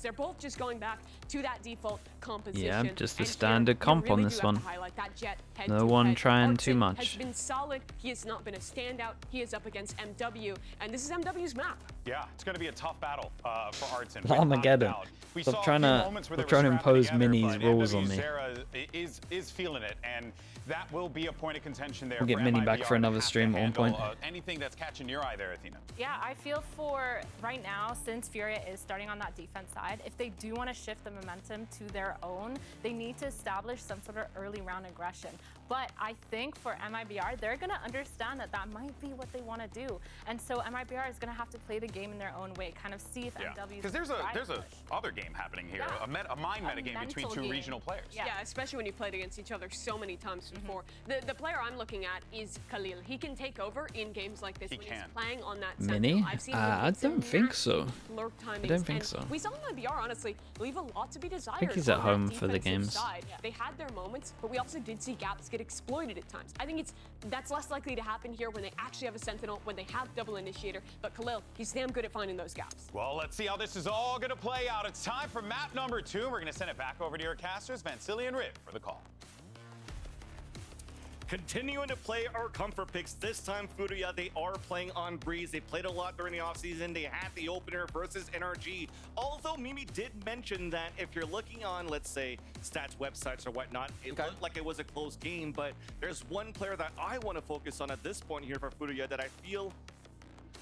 They're both just going back to that default composition. Yeah, just the And standard here, comp really on do this have one. to highlight that Jet No one head-to-head. trying too Arctic much. has been solid. He has not been a standout. He is up against MW, and this is MW's map. Yeah, it's going to be a tough battle for Artson. Armageddon. Stop trying to impose Mini's rules on me. Zera is feeling it, and that will be a point of contention there. We'll get Mini back for another stream at one point. Anything that's catching your eye there, Athena? Yeah, I feel for right now, since Furia is starting on that defense side, if they do want to shift the momentum to their own, they need to establish some sort of early round aggression. But I think for MIBR, they're going to understand that that might be what they want to do. And so MIBR is going to have to play the game in their own way, kind of see if MW. Because there's a other game happening here, a mind meta game between two regional players. Yeah, especially when you played against each other so many times before. The player I'm looking at is Khalil. He can take over in games like this when he's playing on that Mini? I've seen I don't think so. Lurk timings, I don't think so. We saw MIBR honestly leave a lot to be desired. I think he's at home for the games. They had their moments, but we also did see gaps get exploited at times. I think that's less likely to happen here when they actually have a Sentinel, when they have double initiator. But Khalil, he's damn good at finding those gaps. Well, let's see how this is all going to play out. It's time for map number 2. We're going to send it back over to your casters, Vansili and Riv, for the call. Continuing to play our comfort picks. This time, Furia, they are playing on Breeze. They played a lot during the offseason. They had the opener versus NRG. Although Mimi did mention that if you're looking on, let's say, stats websites or whatnot, it looked like it was a close game. But there's one player that I want to focus on at this point here for Furia that I feel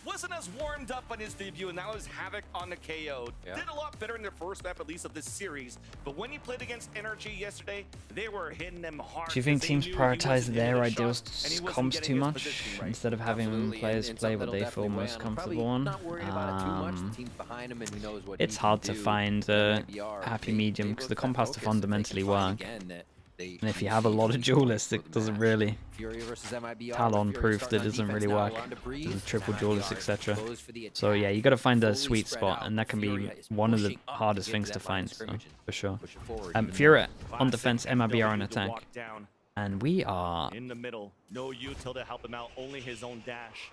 wasn't as warmed up on his debut, and that was Havoc on the KO. Did a lot better in their first map, at least of this series. But when he played against NRG yesterday, they were hitting them hard. Do you think teams prioritize their ideal comps too much instead of having players play what they feel most comfortable on? It's hard to find a happy medium because the comp has to fundamentally work. And if you have a lot of duelists, it doesn't really. Talon proved that it doesn't really work. The triple duelists, etc. So yeah, you got to find a sweet spot, and that can be one of the hardest things to find, so, for sure. Furia on defense, MIBR on attack, and we are in the middle. No util to help him out, only his own dash.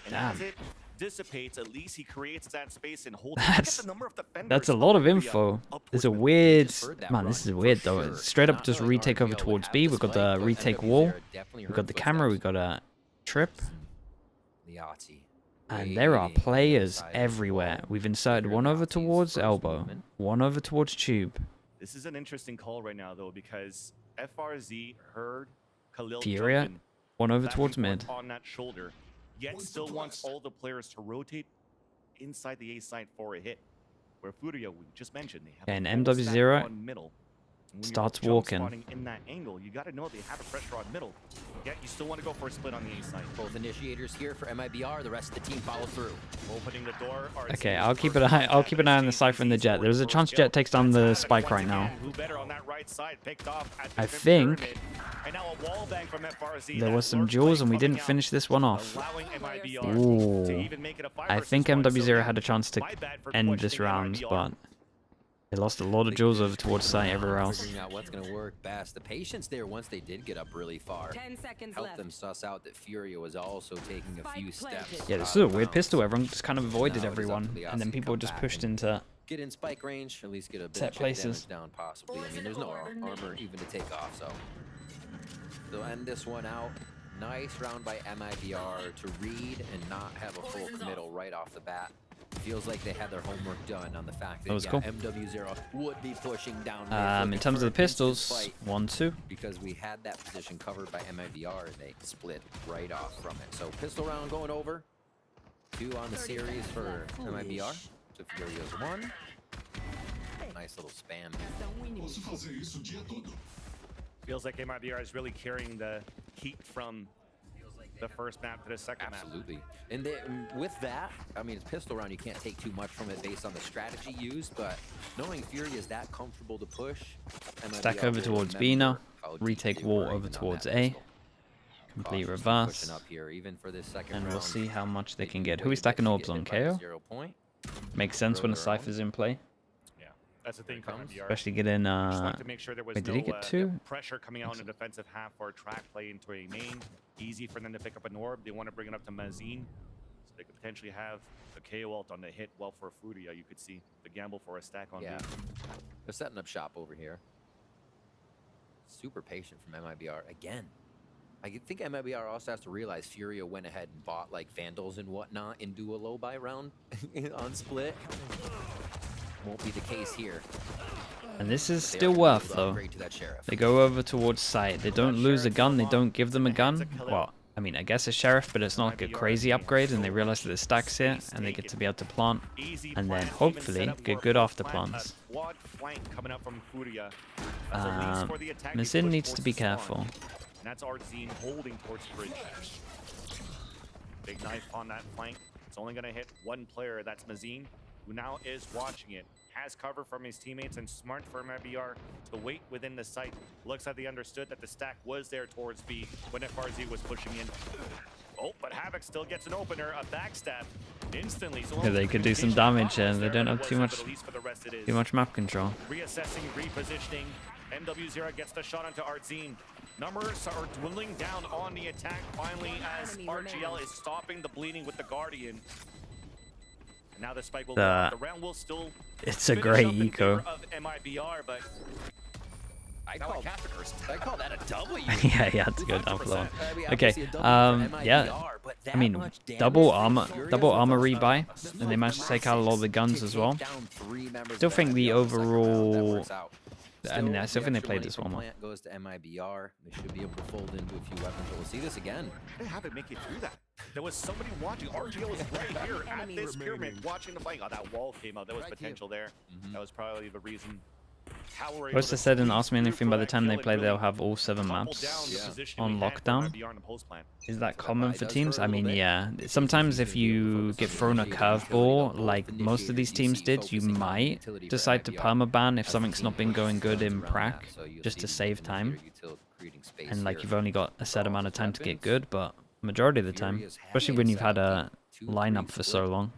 And damn. Dissipates, at least he creates that space and holds that's a lot of info. There's a weird man, this is weird though. It's straight up just retake over towards B. We've got the retake wall, we've got the camera, we've got a trip, and there are players everywhere. We've inserted one over towards elbow, one over towards tube. This is an interesting call right now though, because FRZ heard Khalil Furia, one over towards mid on that shoulder. Yet still wants all the players to rotate inside the A side for a hit. Where Furia, we just mentioned, they have and MW0 middle. starts walking. In that angle, you got to know they have a pressure on middle. Yet you still want to go for a split on the A side. Both initiators here for MIBR. The rest of the team follow through. Opening the door. Okay, I'll keep an eye on the Cypher and the Jet. There's a chance Jet takes down the Spike right now. I think there was some duels and we didn't finish this one off. Ooh. I think MW0 had a chance to end this round, but they lost a lot of duels over towards site everywhere else. Figuring out what's gonna work best. The patience there once they did get up really far 10 seconds helped left. them suss out that Furia was also taking a few steps. Yeah, this is a weird pistol. Everyone just kind of avoided everyone, and then people just pushed into get in spike range, at least get a bit set of places down possibly. I mean, there's no armor even to take off, so they'll end this one out. Nice round by MIBR to read and not have a full committal right off the bat. Feels like they had their homework done on the fact that, cool. MW0 would be pushing down. In terms of the pistols, 1-2. Because we had that position covered by MIBR and they split right off from it. So pistol round going over. 2 on the series for MIBR. So Furia's 1. Nice little spam. Feels like MIBR is really carrying the heat from the first map to the second map. Absolutely. And with that, I mean, it's pistol round. You can't take too much from it based on the strategy used, but knowing Furia is that comfortable to push. Stack over towards B now. Retake wall over towards A. Complete reverse. Up here, even for this second and round. we'll see how much they can get. Who is stacking orbs on? KO? Makes sense when a Cypher's in play. That's the thing comes. Especially getting to make sure there was wait, did he get 2? Pressure coming out in the defensive half for a track play into a main. Easy for them to pick up an orb. They want to bring it up to Mazine. They could potentially have a KO ult on the hit. Well, for Furia, you could see the gamble for a stack on Yeah. B. They're setting up shop over here. Super patient from MIBR again. I think MIBR also has to realize Furia went ahead and bought like Vandals and whatnot into a low buy round on split. Won't be the case here. And this is They still are worth able to though. upgrade to that Sheriff. They go over towards site. They don't lose a gun. They don't give them a gun. Well, I mean, I guess a Sheriff, but it's not like a crazy upgrade. And they realize that the stacks here, and they get to be able to plant. Easy And then plant, hopefully even set up get for a good full after plant, plants. a quad flank coming up from Furia. As a lease for the attack, you Mazin push needs to towards be the spawn. careful. And that's Artzine holding towards bridge. Big knife on that flank. It's only going to hit one player. That's Mazin, who now is watching it. Has cover from his teammates, and smart for MIBR to wait within the site. Looks like they understood that the stack was there towards B when FRZ was pushing in. Oh, but Havoc still gets an opener, a backstab instantly. So Yeah, they could do some damage, and they don't have too much map control. Reassessing, repositioning. MW0 gets the shot onto Artzine. Numbers are dwindling down on the attack finally as RGL is stopping the bleeding with the Guardian. And now the spike will go off. The round will still It's a finish great up in eco. favor of MIBR, but I call that a W. Yeah, he had to go down for that one. 100%. I mean, Okay, obviously a W for yeah. MIBR, but that I mean, much damage double to armor Furia's rebuy, and they managed to take out a lot of the guns as well. Still think the overall, I mean, I still think they played this one well. Goes to MIBR. They should be able to fold into a few weapons, but we'll see this again. they haven't make it through that. There was somebody watching. RGL was right here at this pyramid watching the fight. Oh, that wall came out. There was potential there. That was probably the reason. How we're able Roaster to said, and squeeze asked me through anything for by the that time they kill play, and they'll really have all 7 topple maps down the position on we had for lockdown. MIBR in the post plan. Is that So common that for does teams? hurt a I mean, little bit. yeah. Sometimes if you get thrown a curveball, like most of these teams did, you might decide to permaban if something's not been going good in prac, just to save time. And like you've only got a set amount of time to get good, but majority of the time, especially when you've had a lineup for so long.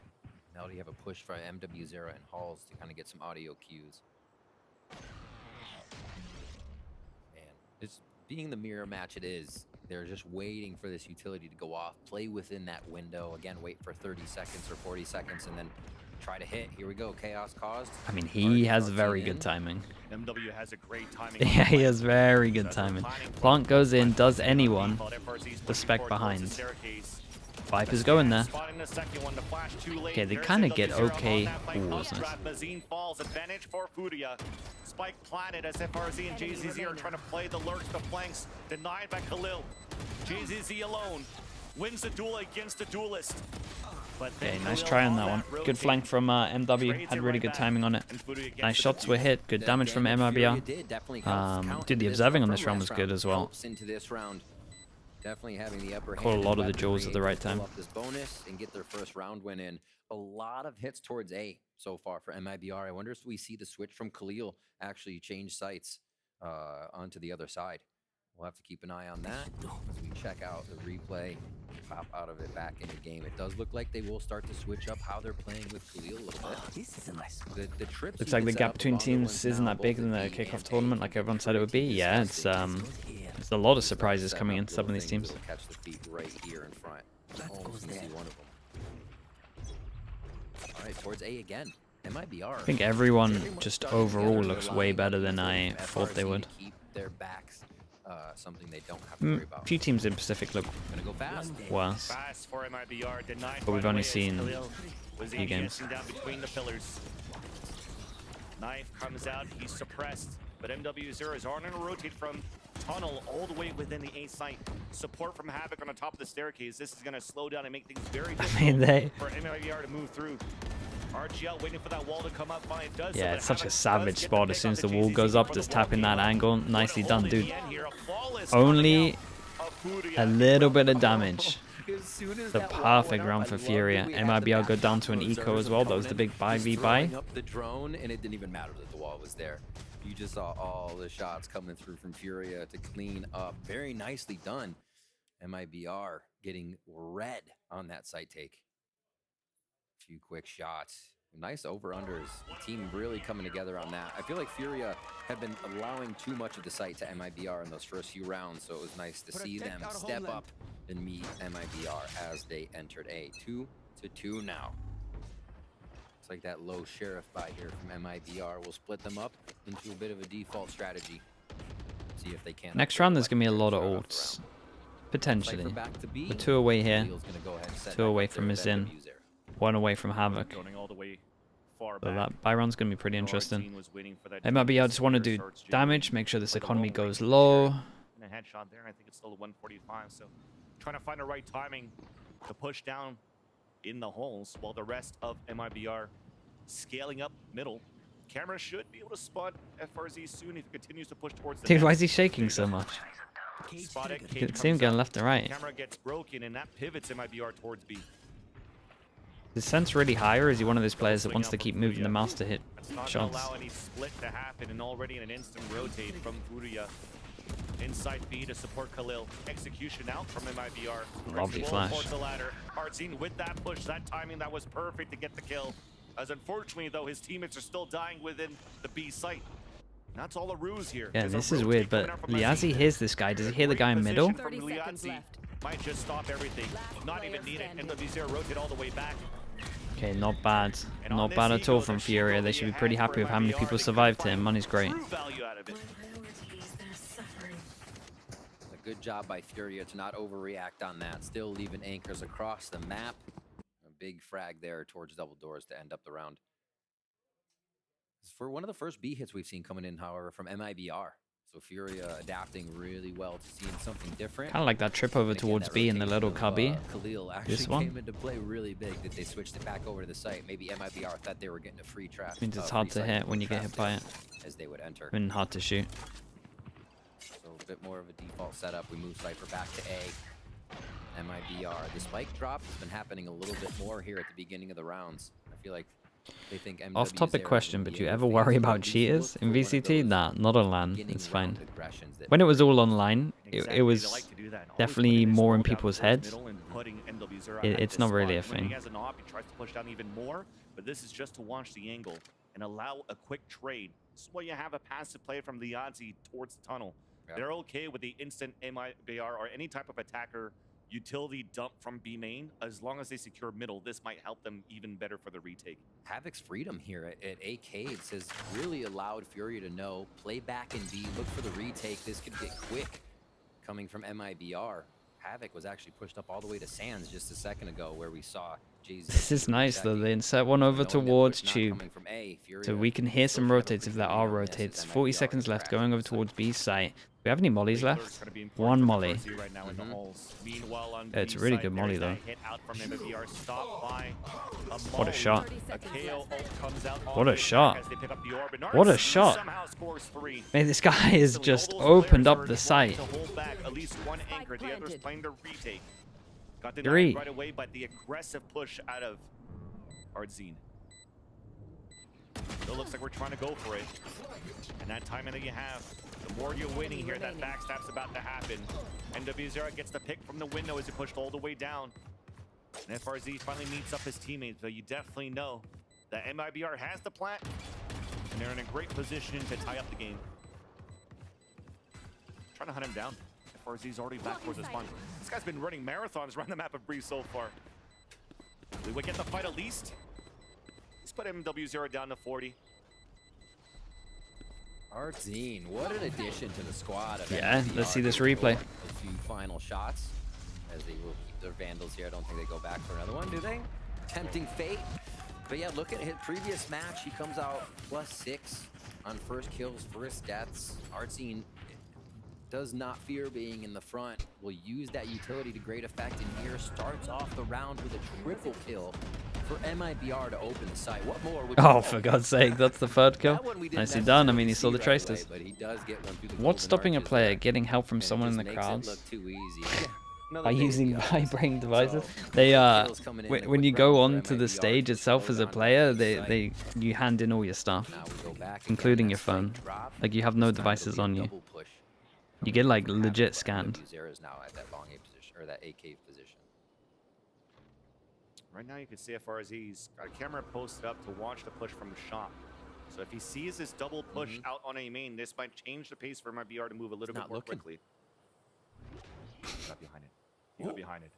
Now do you have a push for MW0 and Halls to kind of get some audio cues? Man, it's being the mirror match it is. They're just waiting for this utility to go off, play within that window. Again, wait for 30 seconds or 40 seconds, and then try to hit. Here we go, chaos caused. I mean, he has very good timing. MW has a great timing. Yeah, he has very good timing. Plant goes in, does anyone. The spec behind. Viper's going there. Okay, they kind of get okay. Ooh, that's nice. Mazin falls, advantage for Furia. Spike planted as FRZ and JZZ are trying to play the lurks, the flanks, denied by Khalil. JZZ alone wins the duel against the duelist. But Okay, then nice Khalil try on that one. rotate Good flank from MW. Had really good timing on it. and Furia gets Nice the shots were hit. Good damage from MIBR. Dude, the observing on this round was good as well. Helps into this round. Definitely having the upper Caught a hand lot in of the jewels at the weaponry right to pull time. up this bonus and get their first round win in. A lot of hits towards A so far for MIBR. I wonder if we see the switch from Khalil actually change sights onto the other side. We'll have to keep an eye on that as we check out the replay, pop out of it back into game. It does look like they will start to switch up how they're playing with Khalil a little bit. This is a nice one. The trips Looks you like the can set gap up between with all the teams ones isn't now, that big both in the at B kickoff and A, tournament like can everyone said it would be. Yeah, it's there's a lot of surprises coming in some of these teams. Catch the feet right here in front. Almost can see one of them. All right, towards A again. MIBR. I think everyone just overall looks way better than I thought they would. Keep their backs, something they don't have to worry A about. few teams in Pacific look Gonna go fast. worse. Fast for MIBR, denied But we've right only away as seen Khalil was few games. AGSing down between the pillars. Knife comes out, he's suppressed, but MW0 is on and rotate from tunnel all the way within the A site. Support from Havoc on the top of the staircase. This is going to slow down and make things very difficult mean, for MIBR to move through. RGL waiting for that wall to come up. Finally it does. Yeah, so, it's but such a Havoc savage does get spot. the As pick soon on as the the wall JZZ goes up, before just the wall tapping came that up. angle. What a Nicely hold done, at dude. the end here. A flawless Only coming out of Furia. a little bit of damage. As soon as The that wall perfect went up, round I for love Furia. that we had the MIBR go back down to an observers eco as well. That was the coming big in. 5v He's buy. throwing up the drone, and it didn't even matter that the wall was there. You just saw all the shots coming through from Furia to clean up. Very nicely done. MIBR getting red on that site take. A few quick shots. Nice over-unders. The team really coming together on that. I feel like Furia have been allowing too much of the site to MIBR in those first few rounds, so it was nice to see them step up and meet MIBR as they entered A. 2 to 2 now. It's like that low sheriff buy here from MIBR. We'll split them up into a bit of a default strategy. See if they can. Next round, there's going to be a lot of ults. Potentially. We're 2 away here. 2 away from Mizin. 1 away from Havoc. So that Byron's going to be pretty interesting. MIBR just want to do damage, make sure this economy goes low. And a headshot there. I think it's still a 145. So trying to find the right timing to push down in the holes while the rest of MIBR scaling up middle. Camera should be able to spot FRZ soon if he continues to push towards the Dude, net. why is he shaking so much? Spot it, You can see him going left and right. Camera gets broken and that pivots MIBR towards B. Is sense really high, or is he one of those players that wants to keep moving the mouse to hit That's not shots? gonna allow any split to happen, and already in an instant rotate from Furia. Inside B to support Khalil. Execution out from MIBR. Lovely Roll flash. towards the ladder. Artzine with that push, that timing, that was perfect to get the kill. As unfortunately, though, his teammates are still dying within the B site. That's all a ruse here. Yeah, There's a this is rotate weird, coming but out from Liazzi Aziz. hears this guy. Does he hear the guy in middle? From 30 seconds Liazzi left. might just stop everything. Not even need it. NWZero rotate all the way back. Okay, not bad. Not bad at all from Furia. They should be pretty happy with how many people survived him. Money's great. True value out of it. A good job by Furia to not overreact on that. Still leaving anchors across the map. A big frag there towards double doors to end up the round. For one of the first B hits we've seen coming in, however, from MIBR. So Furia adapting really well to seeing something different. Kind of like that trip over towards B in the little cubby. Khalil actually This one came into play really big that they switched it back over to the site. Maybe MIBR thought they were getting a free trap. Means it's hard to hit when you get hit by it. As they would enter. And hard to shoot. So a bit more of a default setup. We move Cypher back to A. MIBR. The spike drop has been happening a little bit more here at the beginning of the rounds. I feel like they think MW's Off-topic there question, will but be do you able ever to worry phase about what we cheaters look in for one of VCT? those Nah, not on LAN. beginning It's fine. round aggressions that When it was all online, it Exactly, was they like to do that. Always definitely putting his more in ball down people's towards heads. middle and putting NWZero It- at it's this not really spot. a When he thing. has an op, he tries to push down even more, but this is just to watch the angle and allow a quick trade. This is why you have a passive play from the Liazzi towards the tunnel. Yep. They're okay with the instant MIBR or any type of attacker utility dump from B main. As long as they secure middle, this might help them even better for the retake. Havoc's freedom here at Arcades has really allowed Furia to know, play back in B, look for the retake. This could get quick coming from MIBR. Havoc was actually pushed up all the way to Sands just a second ago where we saw Jay-Z. This is nice though. They insert one over towards Tube. So we can hear some rotates if there are rotates. 40 seconds left going over towards B site. Do we have any mollies left? One molly. Right now in the holes. Meanwhile, on It's a B really side, good molly, there's that though. hit out from MIBR, stopped by What a shot. A KO ult comes out What a on the shot. attack as they pick up the orb, and What a Artsy shot. somehow scores 3. Man, this guy has Instantly, just all those opened players up are the trying site. to hold back at least one anchor. The others planted. playing the retake. Got denied 3. right away, but the aggressive push out of Artzine. Still looks like we're trying to go for it. And that timing that you have, the more you're winning here, that backstab's about to happen. NWZero gets the pick from the window as he pushed all the way down. And FRZ finally meets up his teammates, but you definitely know that MIBR has the plant, and they're in a great position to tie up the game. Trying to hunt him down. FRZ's already back towards the spawn. This guy's been running marathons around the map of Breeze so far. We would get the fight at least. Let's put MW0 down to 40. Artzine, what an addition to the squad. Of Yeah, MIBR. let's see this replay. A few final shots as they will keep their Vandals here. I don't think they go back for another one, do they? Tempting fate. But yeah, look at his previous match. He comes out +6 on first kills, first deaths. Artzine does not fear being in the front. Will use that utility to great effect, and here starts off the round with a triple kill for MIBR to open the site. What more would you Oh, want? for God's sake, that's the third kill. That one we didn't Nicely done. I mean, necessarily he saw the see right tracers. away, but he does get one through the What's golden stopping a arches player there, getting help from and it someone in just the makes it crowds? look too easy. Another By day using for the vibrating Aussies. devices? So, They kills coming in, a when quick you go round on for to the MIBR stage to itself slow as a down player, the site. you hand in all your stuff, Now we go back again, including that your phone. spike drop. Like you have no This time it'll devices be a on you. double push You get like from legit Havoc, but scanned. MWZero is now at that long A position, or that A cave position. Right now you can see FRZ's got a camera posted up to watch the push from the shop. So if he sees this double push out on A main, this might change the pace for MIBR to move a little bit not more looking. quickly. He got behind it. He got behind it.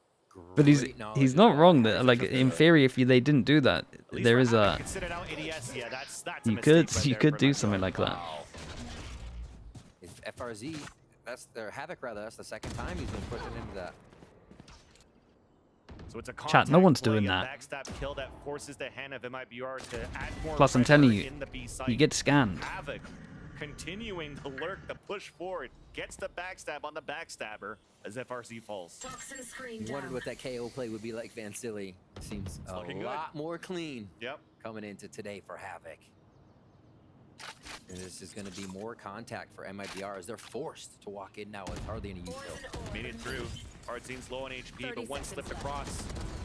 But he's Great knowledge not of wrong that. that, like, in theory, if they didn't do that, At least there for is Havoc, a considered out ADS. Yeah, that's a you mistake could right you there could for do MIBR. something like that. Wow. If FRZ, that's their Havoc rather. That's the second time he's been putting into that. So it's a Chat, no contact one's play, doing a that. backstab kill that forces the hand of MIBR to add more Plus, I'm pressure telling you, in the B site. you get scanned. Havoc continuing to lurk, the push forward, gets the backstab on the backstabber as FRZ falls. You wondered what that KO play would be like. Vansili seems a looking good. lot more clean Yep. coming into today for Havoc. And this is going to be more contact for MIBR as they're forced to walk in now with hardly any use. Made it through. Artzine's low on HP, but one slipped across.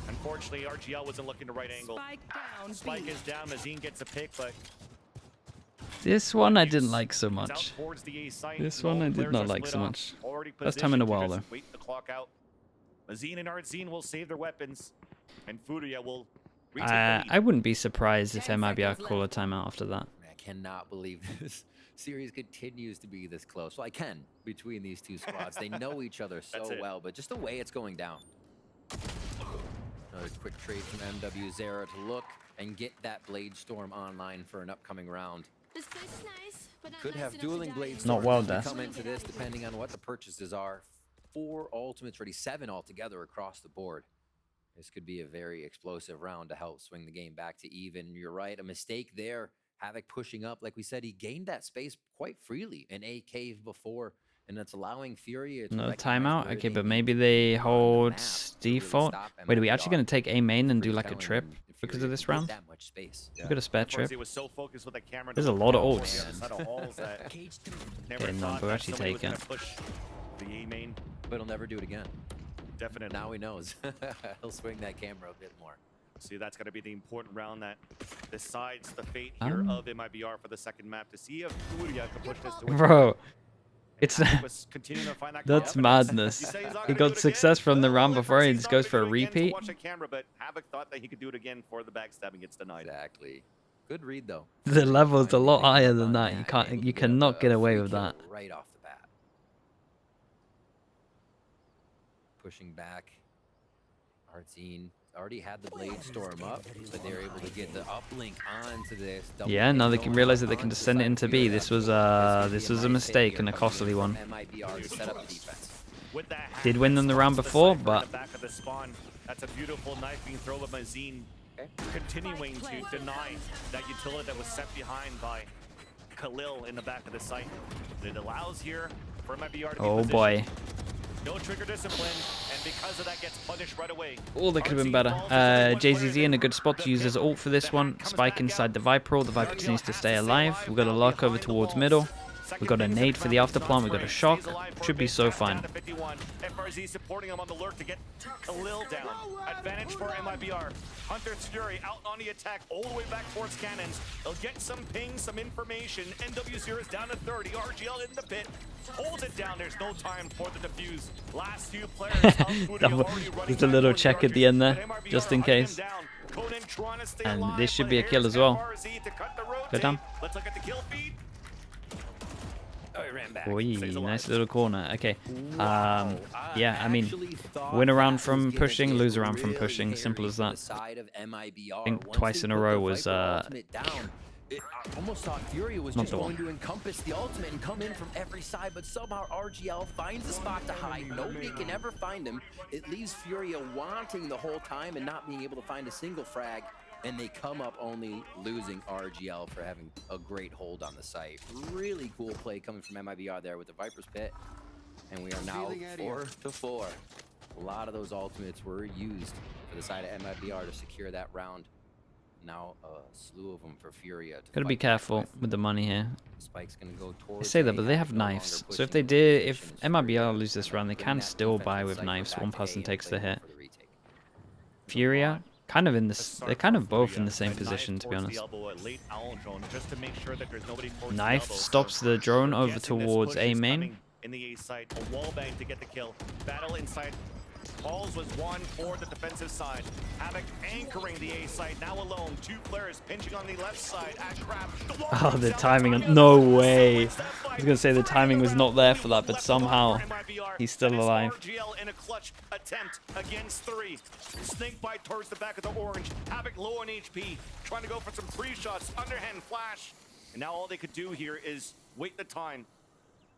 Unfortunately, RGL wasn't looking the right angle. Spike is down. Mazine gets a pick, but This one I didn't like so it's out much. towards the A site. This All one I did players not are like split so off, much. already First time in a positioned to while, just though. Wait the clock out. Mazine and Artzine will save their weapons, and Furia will retake the lead. I wouldn't be surprised if MIBR call a timeout after that. I cannot believe this series continues to be this close. Well, I can between these two squads. They know each other so That's it. well, but just the way it's going down. Another quick trade from MW Zera to look and get that Blade Storm online for an upcoming round. This place is nice, but not Could nice have enough dueling to die Blade in. Not Storms well, as we Des. come into this, depending on what the purchases are. 4 ultimates ready, 7 altogether across the board. This could be a very explosive round to help swing the game back to even. You're right, a mistake there. Havoc pushing up, like we said, he gained that space quite freely in A cave before, and that's allowing Furia to No recognize timeout? where Okay, they but need maybe to they be on the hold map to really default. stop Wait, are we MIBR. actually going to take A main and do Pretty like a telling trip when because Furia of this can get round? that much space. We got a spare trip. FRZ was so focused with the camera. There's a lot of ults ults. on the other side of halls that never Okay, no, thought but that actually somebody was take gonna it. push the A main. But he'll never do it again. Definitely. Now he knows. He'll swing that camera a bit more. See, that's going to be the important round that decides the fate here of MIBR for the second map to see if Furia can push this to a Bro, it's was continuing to find that that's confidence. madness. You say he's not He gonna got do it success again? from the round Well, before and he's just not goes for a gonna do it again to repeat. watch the camera, but Havoc thought that he could do it again for the backstabbing gets denied. Exactly. Good read though. The level's a lot Finally higher picking than up that. on You and can't, able you to cannot a get away free with kill that. right off the bat. Pushing back. Artzine already had the Blade Storm up, but they're able to get the uplink onto this. double Yeah, pick now they going can realize out that they can onto just send it side into B. Furia. This was This could be a mistake here and a coming in costly from one. MIBR to set up the defense. With that hack Did win them the that round stops before, Cypher in but- the back of the spawn. That's a beautiful knife being thrown by Mazine, Okay. continuing to deny that utility that was set behind by Khalil in the back of the site. It allows here for MIBR to be Oh positioned. boy. No trigger discipline, and because of that gets punished right away. Oh, they could have been Artsy better. falls as only one JZZ player in a good spot to use his ult for this one. Spike inside the Viper. The Viper just needs to stay alive. We've got a lock over towards middle. We've got a nade for the after plant. We've got a shock. Should be so fine. FRZ supporting him on the lurk to get Khalil down. Advantage for MIBR. Hunter's Fury out on the attack all the way back towards cannons. They'll get some ping, some information. NW0 is down to 30. RGL in the pit. Holds it down. There's no time for the defuse. Last few players. Just a little check at the end there, just in case. And this should be a kill as well. Go down. Let's look at the kill feed. Oh, he ran back. Oi, Stays alive. nice little corner. Okay. Wow. Yeah, I mean, actually thought win a round that from was gonna pushing, get lose a round from really pushing. Simple hairy as for the that. side of MIBR. I think Once twice they in a put the row was, Viper ultimate down, I almost thought Furia was not just the going one. to encompass the ultimate and come in from every side, but somehow RGL finds a spot to hide. Nobody can ever find him. It leaves Furia wanting the whole time and not being able to find a single frag. And they come up only losing RGL for having a great hold on the site. Really cool play coming from MIBR there with the Viper's Pit. And we are now 4-4. A lot of those ultimates were used for the side of MIBR to secure that round. Now a slew of them for Furia. To Gotta be fight back careful with the money here. Spike's gonna go I towards say that, A, but they have no longer knives. So pushing if they the did, if rotations. Furia MIBR lose this round, they bring can that still defense buy with with Cypher knives. back One to person A and takes play the more hit. for the retake. Furia, kind of in this. Start They're kind from of both Furia. in the same A knife position, to be towards the honest. elbow, a late owl drone, just to make sure that there's nobody towards the Knife elbow. stops the drone We're over guessing this towards push A is main. coming in the A side, a wall bang to get the kill. Battle inside. Balls was one for the defensive side. Havoc anchoring the A side, now alone. 2 players pinching on the left side. Ashcraft. Oh, the timing on- no way. was gonna say the timing was not there for that, but somehow he's still alive. RGL in a clutch attempt against 3. Snake bite towards the back of the orange. Havoc low on HP, trying to go for some pre-shots, underhand flash. And now all they could do here is wait the time,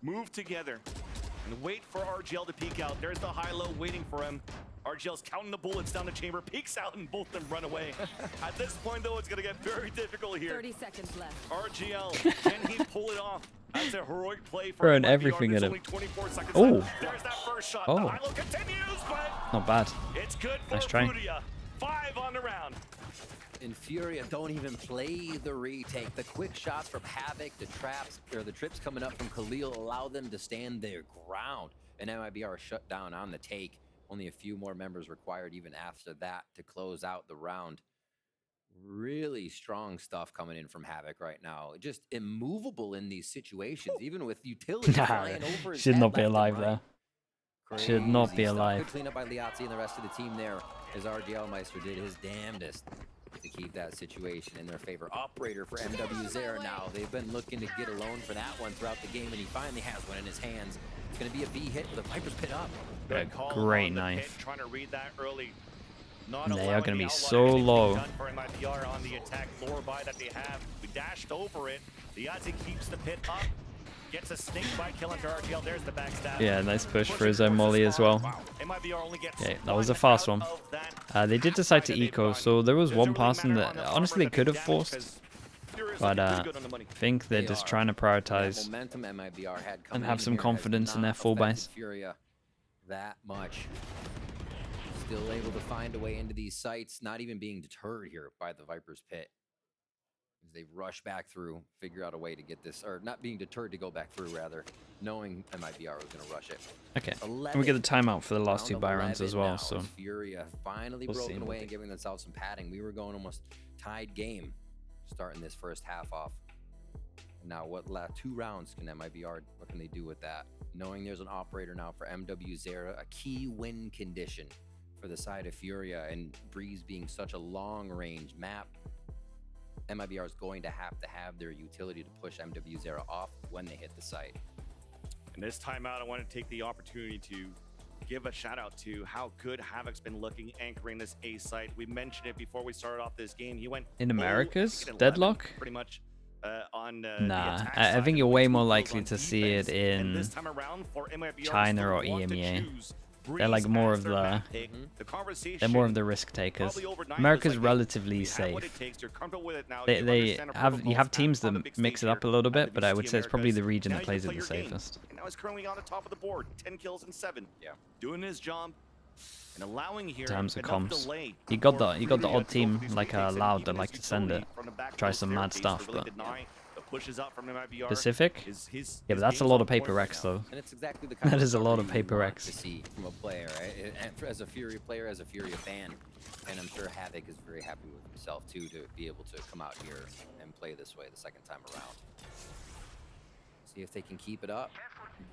move together, and wait for RGL to peek out. There's the high-low waiting for him. RGL's counting the bullets down the chamber, peeks out, and both of them run away. At this point, though, it's going to get very difficult here. 30 seconds left. RGL, can he pull it off? That's a heroic play for Throwing MIBR. everything There's at only him. 24 seconds Oh. left. There's that first shot. Oh. The high-low continues, but Not bad. it's good for Nice try. Furia. 5 on the round. And Furia don't even play the retake. The quick shots from Havoc, the traps, or the trips coming up from Khalil allow them to stand their ground. And MIBR shut down on the take. Only a few more members required even after that to close out the round. Really strong stuff coming in from Havoc right now. Just immovable in these situations, even with utility flying over his Should head not be left and alive right. there. Should not Crazy be stuff. alive. Good cleanup by Liazzi and the rest of the team there, as RGL Meister did his damnedest to keep that situation in their favor. Operator for MW Zera now. They've been looking to get alone for that one throughout the game, and he finally has one in his hands. It's going to be a B hit with a Viper's Pit up. A Good call great on the knife. pit, trying to read that early. Not And they are allowing gonna the be outliers so anything low. done for MIBR on the attack lore buy that they have. We dashed over it. Liazzi keeps the pit up. Gets a snake bite kill into RGL. There's the backstab. Yeah, nice push for his own molly as well. Wow. MIBR only gets Yeah, that was a fast one. out of that. They did decide to Fight that they've eco, run. so there was Doesn't one really passing matter that on the honestly they armor could have damage, forced, 'cause Furious but looking pretty good on the money. I think they're just trying to That prioritize. momentum MIBR had and coming have in some here has confidence in not their full affected buys. Furia that much. Still able to find a way into these sites, not even being deterred here by the Viper's Pit. As they rush back through, figure out a way to get this, or not being deterred to go back through, rather, knowing MIBR was going to rush it. Okay, and we get the timeout for the last two Round buy rounds 11 as well, now so as Furia finally we'll see broken what away they and giving themselves some padding. We were going almost tied game starting this first half off. Now, what 2 rounds can MIBR, what can they do with that? Knowing there's an operator now for MW Zera, a key win condition for the side of Furia, and Breeze being such a long-range map, MIBR is going to have their utility to push MW Zera off when they hit the site. And this time out, I want to take the opportunity to give a shout out to how good Havoc's been looking anchoring this A site. We mentioned it before we started off this game. He went In Americas? 0, 11, Deadlock? pretty much on the Nah, attack I side think and you're with way 2 more kills likely on to see it defense. And in this time around for MIBR, China still or want to EMEA. choose They're like Breeze more as of their the map pick. The conversation they're more of the risk takers. probably overnight America's was like, relatively we have what safe. it takes, you're comfortable with it now, They you they understand our have you have protocols teams on the that big mix stage it up a here little at bit, the but I VCT would say it's probably the Americas. region Now that you plays can it the play your game. safest. And now he's currently on the top of the board, 10 kills and 7. Yeah. Doing his job and allowing here Terms of enough comms. delay You got for the Furia odd to go team for these like retakes, and Loud even that like his to send utility it, from the back try row some mad staircase stuff, to really but deny the pushes up from MIBR Pacific? is Yeah, but his that's a game's lot on of paper point right Rex now. though. And it's exactly the kind That of is a stuff lot you of paper want Rex. to see from a player, right? And as a Furia player, as a Furia fan, and I'm sure Havoc is very happy with himself too to be able to come out here and play this way the second time around. See if they can keep it up.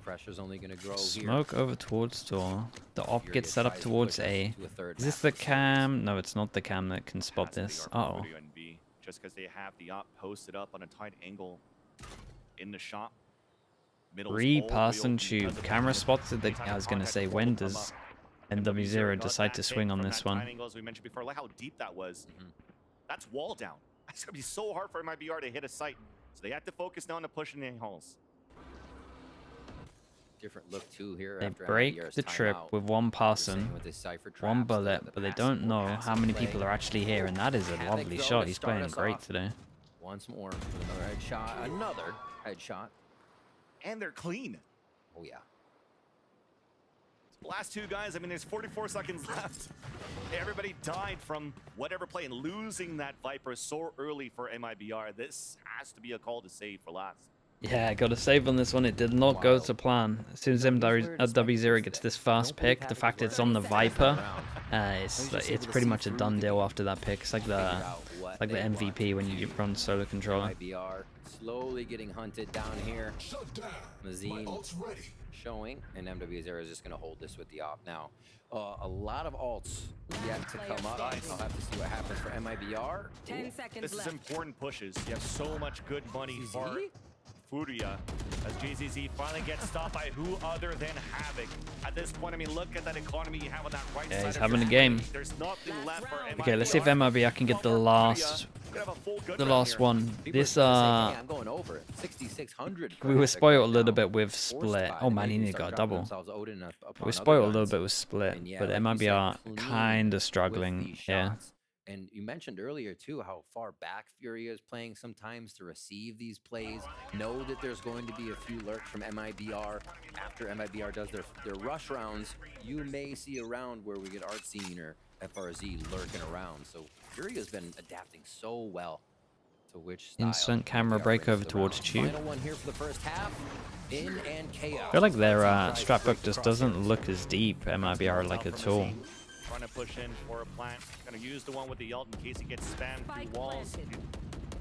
Pressure's only going to grow here. Smoke over towards door. The op Furia gets set up tries to towards push A. to a third Is this map the for some cam? No, it's not the cam that can spot Has to be this. our Uh oh. Furia and B, just because they have the op posted up on a tight angle in the shop. Middle's Free all pass real and because tube. of the Camera position. spots it. Anytime I was gonna contact say, will when come does up. MW0 got decide that to hit swing on from this that one? tight angle, as we mentioned before. Look how deep that was. Mhm. That's wall down. It's gonna be so hard for MIBR to hit a site. So they have to focus now on the pushing in halls. different look too here. They after break MIBR's the trip timeout. with one Same passing, with the Cypher one traps, bullet, the but they passing, don't more know how passive many play. people are actually here, and that is a Havoc, lovely though, shot. to He's start playing us great off. today. Once more with another headshot. Another headshot. And they're clean. Oh yeah. Last two guys, I mean, there's 44 seconds left. Everybody died from whatever play, and losing that Viper so early for MIBR. This has to be a call to save for last. Yeah, got a save on this one. It did not go Wow. to plan. As soon as W0 gets this fast pick, the fact it's on the Viper, it's pretty much a done deal after that pick. It's like the MVP when you run solo controller. MIBR slowly getting hunted down here. Mazine showing, and MW0 is just going to hold this with the op now. A lot of alts yet to come up. I'll have to see what happens for MIBR. 10 seconds This is left. important pushes. You have so much good money for Furia. As JZZ finally gets stopped by who other than Havoc. At this point, I mean, look at that economy you have on that right Yeah, side. he's of having your a game. screen. There's nothing left for MIBR. Okay, let's see if MIBR can get the last one. This I'm going over it. 6,600. we were spoiled a little bit with Split. Oh man, he nearly got a double. We were spoiled a little bit with Split, but MIBR kind of struggling. Yeah. And you mentioned earlier too how far back Furia is playing sometimes to receive these plays. Know that there's going to be a few lurks from MIBR after MIBR does their rush rounds. You may see a round where we get Artscene or FRZ lurking around. So Furia's been adapting so well to which style Instant camera MIBR break brings over to the towards round. Tube. Final one here for the first half. In and chaos. I feel like their strat book just doesn't look as deep, MIBR, like at all. Trying to push in for a plant. Gonna use the one with the ult in case he gets spammed through walls.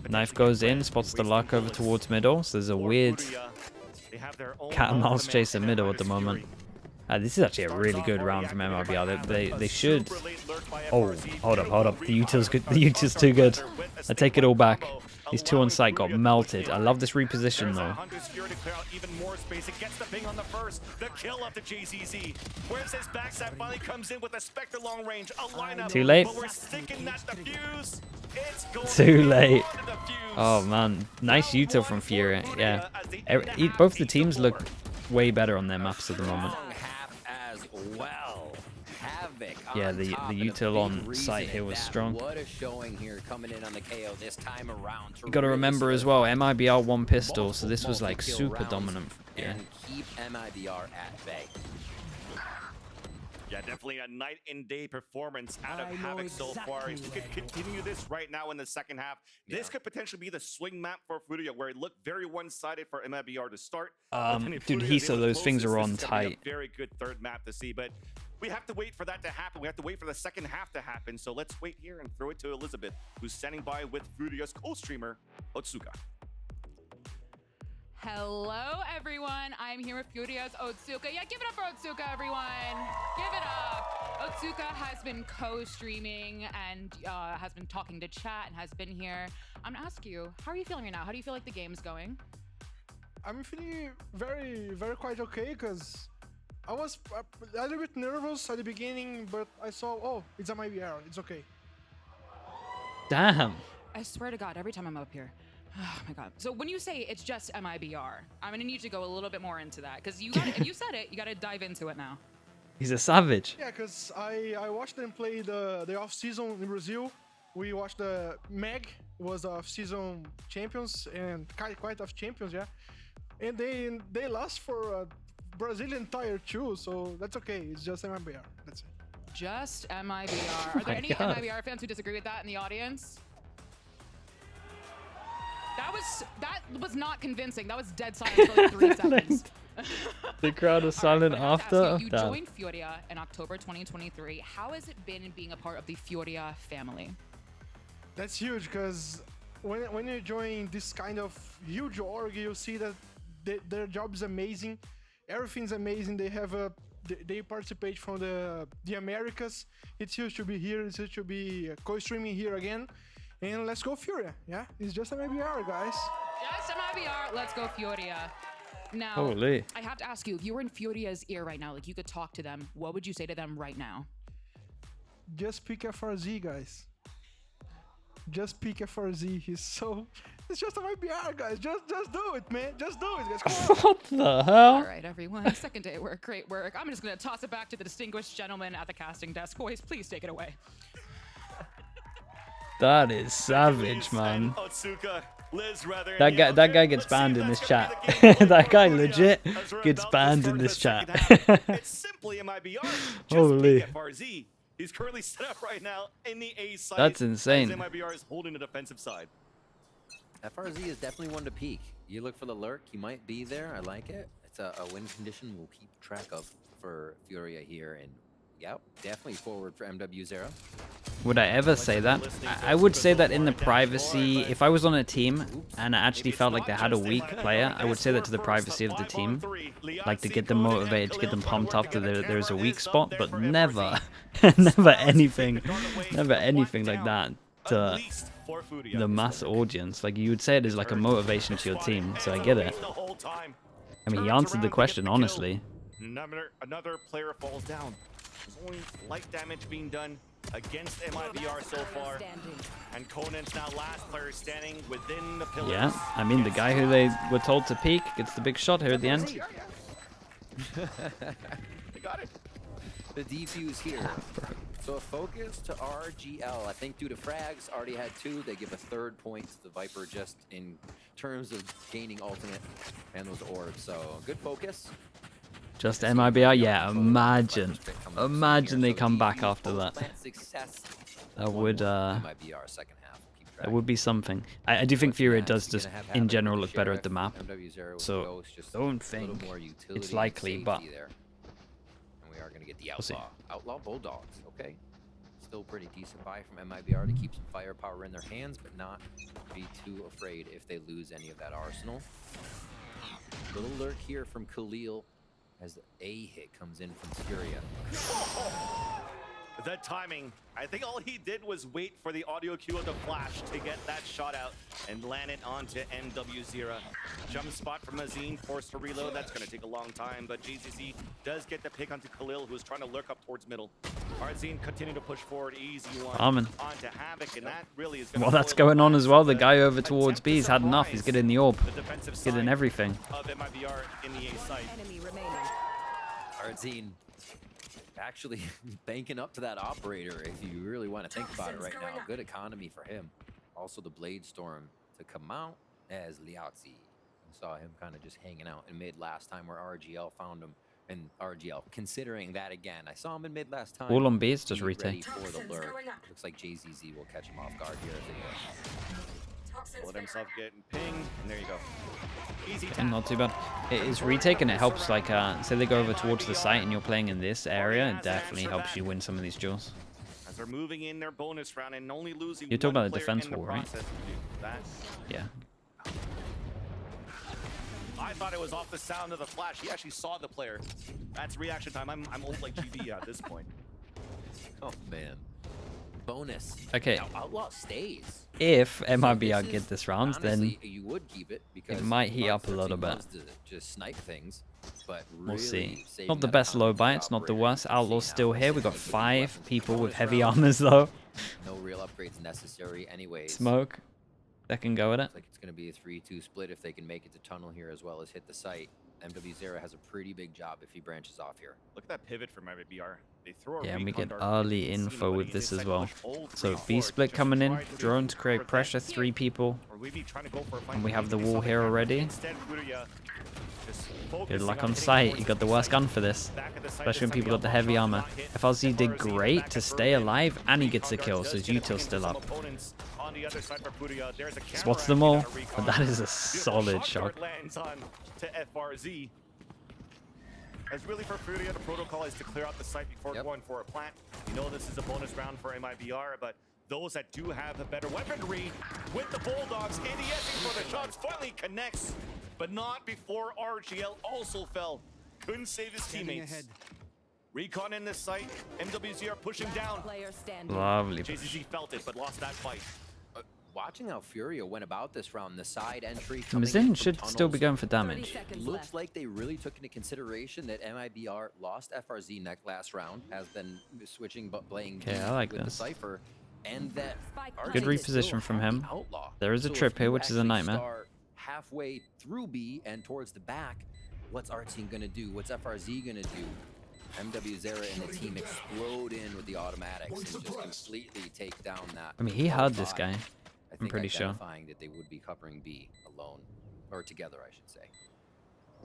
Knife goes in, spots the luck over towards middle, so there's a weird cat and mouse chase at middle at the moment. This is actually a really good round from MIBR. They should... Oh, hold up. The util's good. The util's too good. I take it all back. These two on site got melted. I love this reposition though. Even more space. It gets the ping on the first. The kill up to JZZ. Whereas his backside finally comes in with a Spectre long range. A lineup. Too late. But we're sticking that defuse. It's going Too late. on the defuse. Oh man, nice util from Furia. Yeah, both the teams look way better on their maps at the moment. Half as well. Havoc. Yeah, the util on site here was strong. What a showing here coming in on the KO this time around. You got to remember as well, MIBR one pistol, so this was like super dominant. Yeah. And keep MIBR at bay. Yeah, definitely a night and day performance out of Havoc so far. If we could continue this right now in the second half, this could potentially be the swing map for Furia, where it looked very one-sided for MIBR to start. Dude, Hisa, those things are on tight. Very good third map to see, but we have to wait for that to happen. We have to wait for the second half to happen. So let's wait here and throw it to Elizabeth, who's standing by with Furia's co-streamer, Otsuka. Hello, everyone. I'm here with Furia's Otsuka. Yeah, give it up for Otsuka, everyone. Give it up. Otsuka has been co-streaming and has been talking to chat and has been here. I'm gonna ask you, how are you feeling right now? How do you feel like the game's going? I'm feeling very quite okay, because I was a little bit nervous at the beginning, but I saw, oh, it's a MIBR. It's okay. Damn. I swear to God, every time I'm up here. Oh my God. So when you say it's just MIBR, I'm gonna need you to go a little bit more into that, because if you said it, you gotta dive into it now. He's a savage. Yeah, because I watched them play the off-season in Brazil. We watched the Meg was off-season champions and quite of champions, yeah. And they lost for Brazilian tire too, so that's okay. It's just MIBR. That's it. Just MIBR. Are there any MIBR fans who disagree with that in the audience? That was not convincing. That was dead silence for like 3 seconds. The crowd was silent after. You joined Furia in October 2023. How has it been being a part of the Furia family? That's huge, because when you join this kind of huge org, you see that their job is amazing. Everything's amazing. They have they participate from the Americas. It's huge to be here. It's huge to be co-streaming here again. And let's go Furia. Yeah, it's just MIBR, guys. Just MIBR. Let's go Furia. Now, Holy. I have to ask you, if you were in Furia's ear right now, like you could talk to them, what would you say to them right now? Just pick FRZ, guys. Just pick FRZ. It's just a MIBR, guys. Just do it, man. Just do it, guys. Come on. What the hell? All right, everyone. Second day at work. Great work. I'm just going to toss it back to the distinguished gentleman at the casting desk. Boys, please take it away. That is savage, man. Otsuka, Liz, rather, That guy gets banned in this chat. That guy legit gets banned in this chat. It's simply MIBR. Holy. FRZ. He's currently set up right now in the A side. That's insane. As MIBR is holding the defensive side. FRZ is definitely one to peek. You look for the lurk, he might be there. I like it. It's a win condition we'll keep track of for Furia here. And yep, definitely forward for MW0. Would I ever say that? I would say that in the privacy, if I was on a team and I actually felt like they had a weak player, I would say that to the privacy of the team, like to get them motivated, to get them pumped up that there's a weak spot, but never, never anything like that to for Furia. the mass audience. Like, you would say it is like a motivation to your team, so I get it. The whole time. I mean, he Turns answered the around to get question the kill. honestly. Another player falls down. There's only light damage being done against MIBR so far. And Conan's now last player standing within the pillars. Yeah, I mean, the guy who they were told to peek gets the big shot here at the end. They got it. The defuse here. So a focus to RGL. I think due to frags, already had 2. They give a 3rd point to the Viper just in terms of gaining ultimate and those orbs. So good focus. Just MIBR, yeah, imagine they come back after that. That would, MIBR second half. that would be something. I do think Furia does just, in general, look better at the map. So, don't think it's likely, but And we are going to get the see. Outlaw Bulldogs, okay. Still pretty decent buy from MIBR to keep some firepower in their hands, but not be too afraid if they lose any of that arsenal. Little lurk here from Khalil as a hit comes in from Furia. The timing. I think all he did was wait for the audio cue of the flash to get that shot out and land it onto MW0. Jump spot from Mazine, forced to reload. That's going to take a long time, but GCC does get the pick onto Khalil, who's trying to lurk up towards middle. Arzine continue to push forward, easy one Armin. onto Havoc, and that really is Well, that's going on as well. The guy over towards B's had enough. He's getting the orb. He's getting everything. Of MIBR in the A site. Arzine actually banking up to that operator if you really want to think about it right now. Good economy for him. Also the Blade Storm to come out as Liaozi. We saw him kind of just hanging out in mid last time where RGL found him. And RGL, considering that again, I saw him in mid last time. All on B is just Be ready retake. for the lurk. Looks like JZZ will catch him off guard here if they will. Let himself get pinged, and there you go. Easy And not too bad. It is retake and it helps, like, say they go over towards the site and you're playing in this area, it definitely helps you win some of these duels. As they're moving in their bonus round and only losing You're talking one about the player defense in the wall, right? process. That's, Yeah. I thought it was off the sound of the flash. He actually saw the player. That's reaction time. I'm old like GD at this point. Oh man. Bonus. Okay. Now, Outlaw stays. If MIBR get this round, then Honestly, you would keep it because might heat up a Bloodthirsty little bit. wants to just snipe things, but we'll see. really saving Not the that best low economy buy, for it's not the operators. worst. You can Outlaw's see still now here. We this got is a good 5 weapon. people with Bonus heavy round. armors though. No real upgrades necessary anyways. Smoke. That can go at it. Looks like it's going to be a 3-2 split if they can make it to tunnel here as well as hit the site. MW0 has a pretty big job if he branches off here. Look at that pivot from MIBR. They throw a Yeah, and we recon get dart. early Didn't see info nobody with in this his as side, well. push all So 3 B forward split just coming in, try to drone to create prevent pressure, 3 people. or we be trying to go for a fight And we have the maybe wall something here happen. already. Instead, Furia just Good focusing luck on hitting sight, towards you got the the worst site. gun for this. Back at the site, Especially when this people time got the the heavy outlaw armor. shot hit. FRZ did FRZ great back to at stay Berlin. alive, and he gets a Recon kill, dart so does his get util into still some up. opponents on the other side for Furia. There's a Spots counteract them all, on a recon. but that is a Beautiful solid shot shot. dart lands on to FRZ. As really for Furia, the protocol is to clear out the site before going for a plant. You know this is a bonus round for MIBR, but those that do have a better weaponry with the Bulldogs, ADSing for the shots, finally connects, but not before RGL also fell. Couldn't save his teammates. Recon in this site, MWZR pushing down. Lovely. JZZ felt it, but lost that fight. Watching how Furia went about this round, the side entry coming in Mazin from should still be tunnels, going for damage. looks like they really took into consideration that MIBR lost FRZ last round, has been switching but playing Okay, B I like with this. the Cypher, and that Good RJ still reposition from had the him. Outlaw. There is a So trip if here, you which is a actually nightmare. start halfway through B and towards the back, what's our team gonna do? What's FRZ gonna do? MW Zera and the team explode in with the automatics and just completely take down that. I mean, he heard this five. guy. I think pretty sure. identifying that they would be covering B alone, or together, I should say.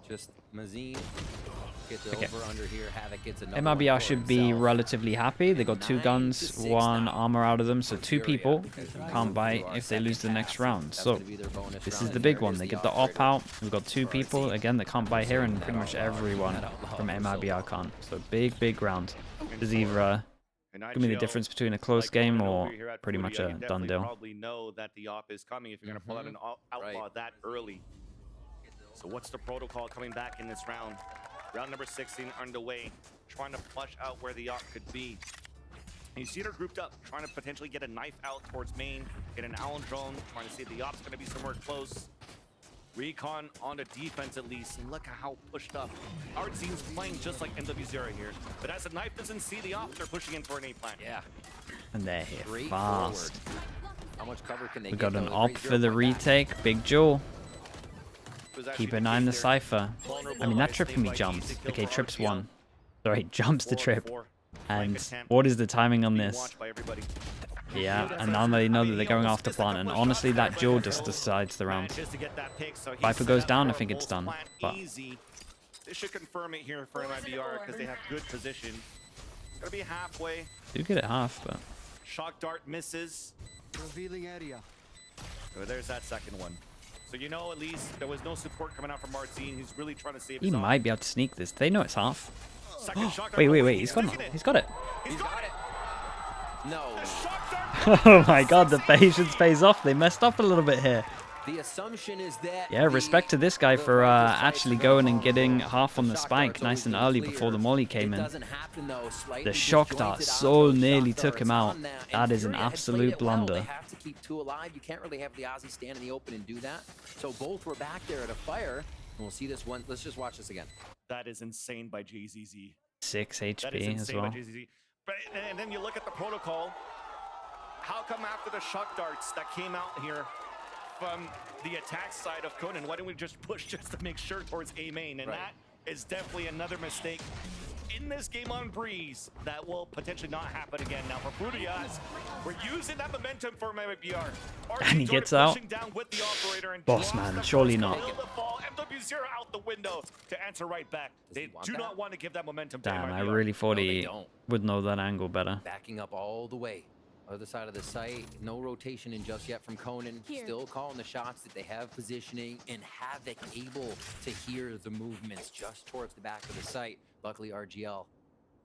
Just Mazine gets Okay. over under here. Havoc gets another MIBR one for should be himself. relatively happy. They got 2 9 to guns, 6 1 now armor out of them, so for 2 Furia. people As we can't move buy through our if they lose the second next half. round. That's So gonna be their bonus this round, is the and big there one. is They the get the op operator. out. We've got 2 For people RZ. again that can't buy here, and That pretty much outlaw, everyone that outlaw from for so MIBR long. can't. So big round. This is either And gonna be the IGL, difference between a close like game going or over here at pretty much Furia, a you done definitely deal. probably know that the op is coming if you're going to pull out an outlaw Right. that early. So what's the protocol coming back in this round? Round number 16 underway, trying to flush out where the op could be. You see they're grouped up, trying to potentially get a knife out towards main, get an Allen drone, trying to see if the op's going to be somewhere close. Recon on the defense at least, and look at how pushed up. Artzine's playing just like MW0 here, but as the knife doesn't see the op, they're pushing in for an A plant. Yeah. And they're here Straight fast. forward. How much cover can they We get, got an though? op Raise for the your back. retake. Big Jewel. Was actually Keep an eye on the case there. Cypher. Vulnerable I mean, by that trip Snake can be by jumped. easy kill Okay, for trips RGL. one. Sorry, jumps the 4 on trip. 4. And Flank attempt. what is the timing on Being this? watched by everybody. Yeah, and now they know that they're going after plant, and honestly, that Jewel just decides the round. Manages to get that pick, so he's Viper set goes up down, for I think a it's Pulse done, plant but- easy. They should confirm it here for MIBR because they have good position. Gonna be halfway. Do get it half, but Shock dart misses. Revealing area. Oh, there's that second one. So you know at least there was no support coming out from Artzine. He's really trying to save he his arm. might be able to sneak this. They know it's half. Second shock dart. Wait, Oh, he's got taking it. He's got it. He's got it. No. The shock dart. Oh my god, the patience pays off. They messed up a little bit here. The assumption is that Yeah, respect to this guy for actually going and getting half on the spike nice and early before the molly came in. The shock dart so nearly took him out. That is an absolute blunder. They have to keep two alive. You can't really have the Aussie stand in the open and do that. So both were back there at a fire. And we'll see this one. Let's just watch this again. That is insane by JZZ. 6 That is HP as insane well. by JZZ. But and then you look at the protocol. How come after the shock darts that came out here from the attack side of Conan, why don't we just push just to make sure towards A main? And that is definitely another mistake in this game on Breeze that will potentially not happen again. Now for Furia, we're using that momentum for MIBR. And he gets out. Boss man, surely not. MW0 out the window to answer right back. They do not want to give that momentum to Damn, I MIBR. really thought No, they he don't. would know that angle better. Backing up all the way. Other side of the site, no rotation in just yet from Conan. Here. Still calling the shots that they have positioning, and Havoc able to hear the movements just towards the back of the site. Luckily, RGL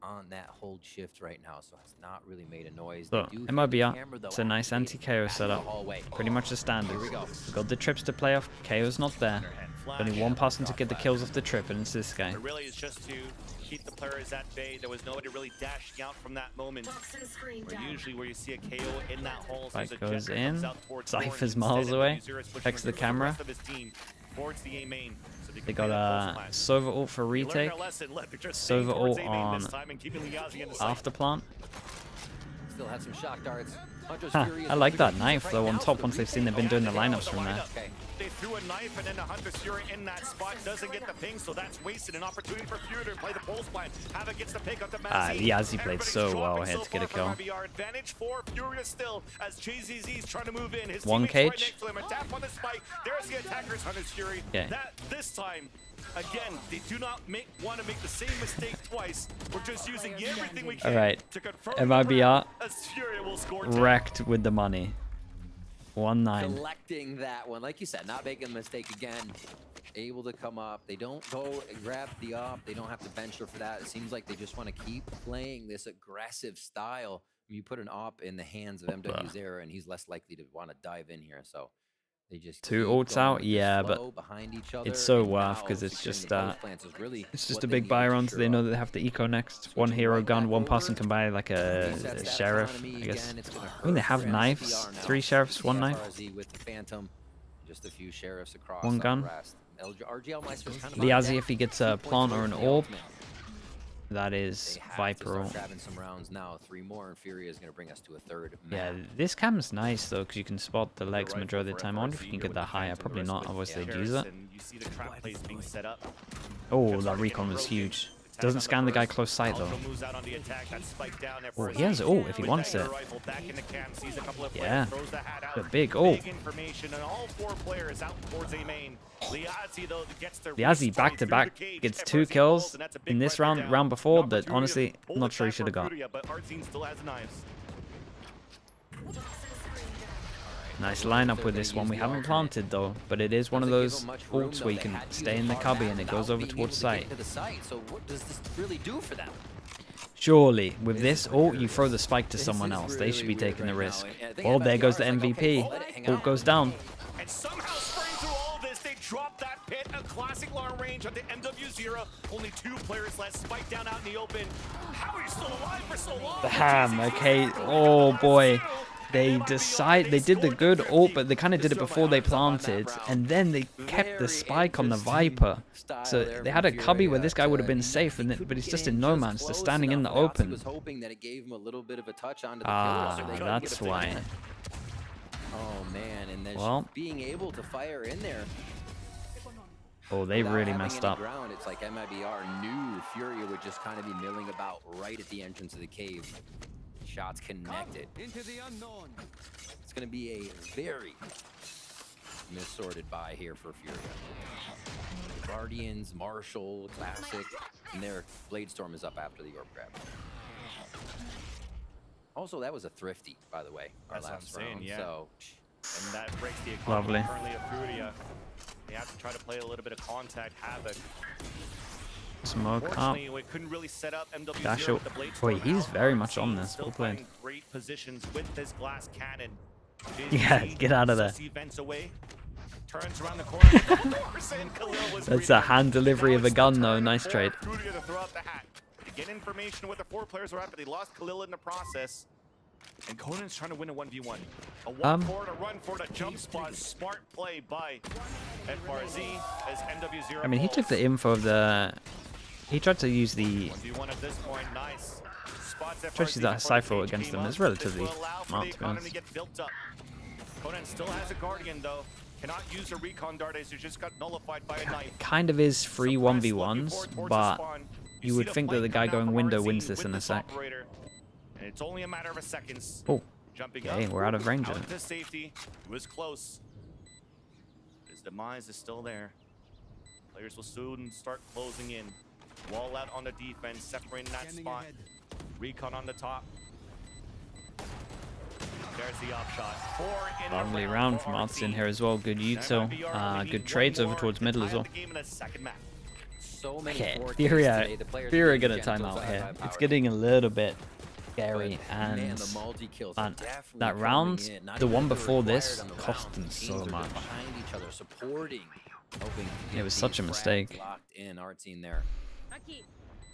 on that hold shift right now, so it's not really made a noise. So, They do hear the MIBR, camera, though, it's a nice activated anti-KO back in the setup. hallway. Pretty much the standard. Here we go. We've got the trips to play off. KO's not there. Only one person to get the kills off the trip, and it's this guy. It really is just to keep the players at bay. There was nobody really dashing out from that moment. Where usually where you see a KO in that hole, so Fight there's a goes jet that comes in. out towards Cypher's Orange. miles Instead, away. MW0 is pushing Checks the rest camera. of his team towards the A main, so they can They play got that a pulse plan. Sova ult for They learned retake. their lesson. Look, they're just staying Sova towards ult A main on this time and keeping Liazi in the sight. after plant. Still had some shock darts. Hunter's Huh, Fury is I like looking that good knife right though on now top for once the they've seen they've been retake. doing the lineups from there. Okay. They threw a knife and then the Hunter's Fury in that spot doesn't get the ping, so that's wasted. An opportunity for Fury to play the pulse plan. Havoc gets the pick up the Mazzy. Liazi played Everybody's so well dropping here to get a far kill. from MIBR. Advantage for Furious still as JZZ's trying to move in. His One teammates right cage. next to him. A tap on the spike. There's the attacker's Hunter's Fury. Okay. This time, again, they do not want to make the same mistake twice. We're just using everything we can Alright, to confirm MIBR as Fury will score 10. wrecked with the money. 1-9. Collecting that one, like you said, not making a mistake again. Able to come up. They don't go and grab the op. They don't have to venture for that. It seems like they just want to keep playing this aggressive style. You put an op in the hands of MW0, and he's less likely to want to dive in here. So they just Two keep ults going out, with this yeah, but flow behind each other, it's so and worth now 'cause it's securing just, the post plants is really It's just what a they big need buy to round, so sure they of. know that they have the eco next. One Switching hero right gun, back one person over. can buy like a Resets that sheriff, economy I guess. again. It's gonna I mean, they hurt have for knives. MCR now. 3 sheriffs, 1 knife. FRZ with the Phantom, just a few sheriffs across. 1 on the gun. rest. RGL Meister's kind of Liazi, if he gets a plant or an orb, that They is have to Viper start ult. grabbing some rounds now. 3 more, and Fury is going to bring us to a third Yeah, map. this cam's nice though, because you can spot the legs majority of the time. I wonder if you can get that higher. Probably not, otherwise they'd use it. And you see the trap plays being set up. Oh, that recon was huge. Doesn't scan the guy close sight though. Moves out on the attack, that spike down there Oh, for he has ult if he with wants that it. rifle back in the camp, sees a couple of Yeah. players, throws the hat out. The big ult. Big information, and all 4 players out towards A main. Liazi though gets their Liazi waist back tight to through back the cage. gets FRZ 2 kills falls, and that's a big in this rifle round. down. Round before, An that opportunity honestly, to pull not it sure he back should have for got. Furia, but Artzine still has knives. Nice lineup with this one. We haven't planted though, but it is one of those ults where you can stay in the cubby and it goes over towards sight. So what does this really do for them? Surely, with this ult, you throw the spike to someone else. They should be taking the risk. Well, there goes the MVP. Ult goes down. And somehow spraying through all of this, they drop that pit a classic long range on the MW0. Only 2 players left. Spike down out in the open. How are you still alive for so long? Damn, okay. Oh boy. They did the good ult, but they kind of did it before they planted, and then they kept the spike on the Viper. So they had a cubby where this guy would have been safe, but he's just in no man's, just standing in the open. Ah, that's why. Oh man, and then Well, being able to fire in there. oh, they without really having messed any up. Ground, it's like MIBR knew Furia would just kind of be milling about right at the entrance of the cave. Shots connected. Into the unknown. It's going to be a very missorted buy here for Furia. Guardians, Marshall, Classic, and their Bladestorm is up after the orb grab. Also, that was a thrifty, by the way, our That's what last I'm saying, round. yeah. So, And that breaks the economy Lovely. currently of Furia. They have to try to play a little bit of contact havoc. Smoke up. Unfortunately, we couldn't really set up MW0 Dash with out. the Bladestorm Boy, he's out. very much on Artsy this. still Well played. finding great positions with this glass cannon. Yeah, get out of there. Sussy vents away. Turns around the corner. Khalil was That's a hand delivery Now of a it's gun, the though. turn Nice for trade. Furia to throw out the hat. To get information with the 4 players were at, but they lost Khalil in the process. And Conan's trying to win a 1v1. A 1 forward, a run for the jump spot. Smart play by FRZ as MW0. I mean, he took the info of the... He tried to use the... 1v1 at this point, nice. Spots Tried to use that Cypher against them. It's relatively smart, to be honest. Get built up. Conan still has a Guardian, though. Cannot use a recon dart as he just got nullified by a knife. Kind of is free Suppressed, 1v1s, looking forward towards the but spawn. you see would the think that the flank guy coming out going from window RZ wins this with in a this sec. operator. And it's only a matter of seconds. Oh, Jumping okay, up, we're out of range. out to safety. It was close. His demise is still there. Players will soon start closing in. Wall out on the defense, separating that spot. Recon on the top. There's the offshot. 4 in a Lovely round from for Artsin RC. here as well. Good util. MIBR Good need trades one over more towards to middle tie as up well. the game in the second map. so many Okay, 4Ks Furia today. The players are are gonna being time gentle out to here. high It's power. getting a little bit But, scary, man, and the multi-kills are man, definitely that coming round, in. Not the even one if they're before required this, on the cost round. them Teams so are just much. behind each other, supporting, helping It get was such a these frags mistake. Locked in, Artsine there.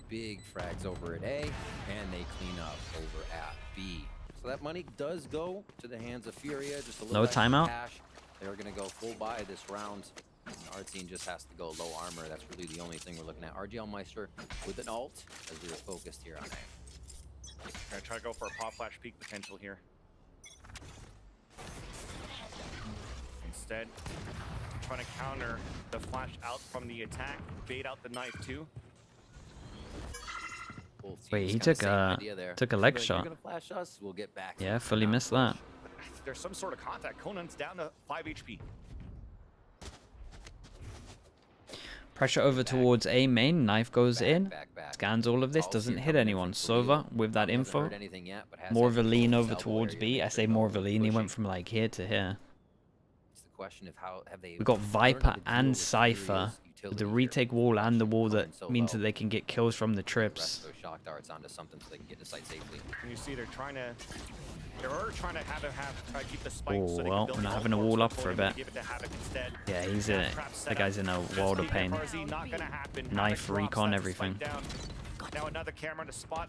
Big frags over at A, and they clean up over at B. So that money does go to the hands of Furia. Just a little No extra timeout? cash. They're going to go full buy this round. And Artsine just has to go low armor. That's really the only thing we're looking at. RGL Meister with an ult as we were focused here on A. Gonna try to go for a pop flash peak potential here. Instead, trying to counter the flash out from the attack, bait out the knife too. Both teams Wait, he kinda took same a idea there. took a leg Like, shot. You're gonna flash us, we'll get back. Yeah, fully missed that. There's some sort of contact. Conan's down to 5 HP. Pressure over towards A main. Knife goes in. Back. Scans all of this. Pulse Doesn't here hit coming in anyone. from Khalil. Sova with that Hasn't info. heard anything yet, but has More of a that lean control over elbow towards area B. to I make say sure more of a Khalil lean. He went pushing. from like here to here. It's the question of how have they. We got learned Viper how to deal and with Cypher. Furia's With utility the here. retake wall and the wall that Coming so means that low. they can get kills from the The rest trips. of those shock darts onto something so they can get to site safely. And you see they're trying to have him try to keep the spike Oh, so they well, can build we're not the having a ult wall force up for a before they bit. give it to Havoc instead. Yeah, he's in it. Trap set That guy's up. in a Just world of keep pain. FRZ not gonna happen. Knife, Havoc drops recon, that everything. spike down. Now another camera to spot.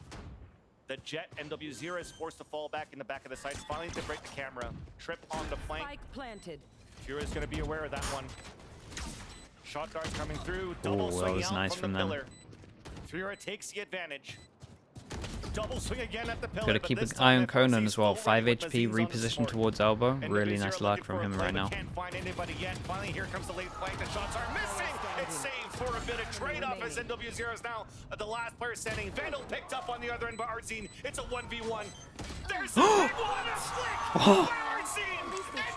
The Jet MW0 is forced to fall back in the back of the sights. Finally to break the camera. Trip on the flank. planted. Furia's gonna be aware of that one. Shot dart coming through. Double that swing was out nice from from the them. pillar. Furia takes the advantage. Double swing again at the pillar. Got to but keep an this eye time on Conan FRZ as well. still 5 running with HP, Aziz on the reposition support. towards elbow. NW0 Really nice looking luck for from a him play, right but now. Can't find anybody yet. Finally, here comes the late flank. The shots are missing. It's saved for a bit of trade-off as NW0 is now the last player standing. Vandal picked up on the other end by Artsine. It's a 1v1. There's the big one. A flick by Artsine.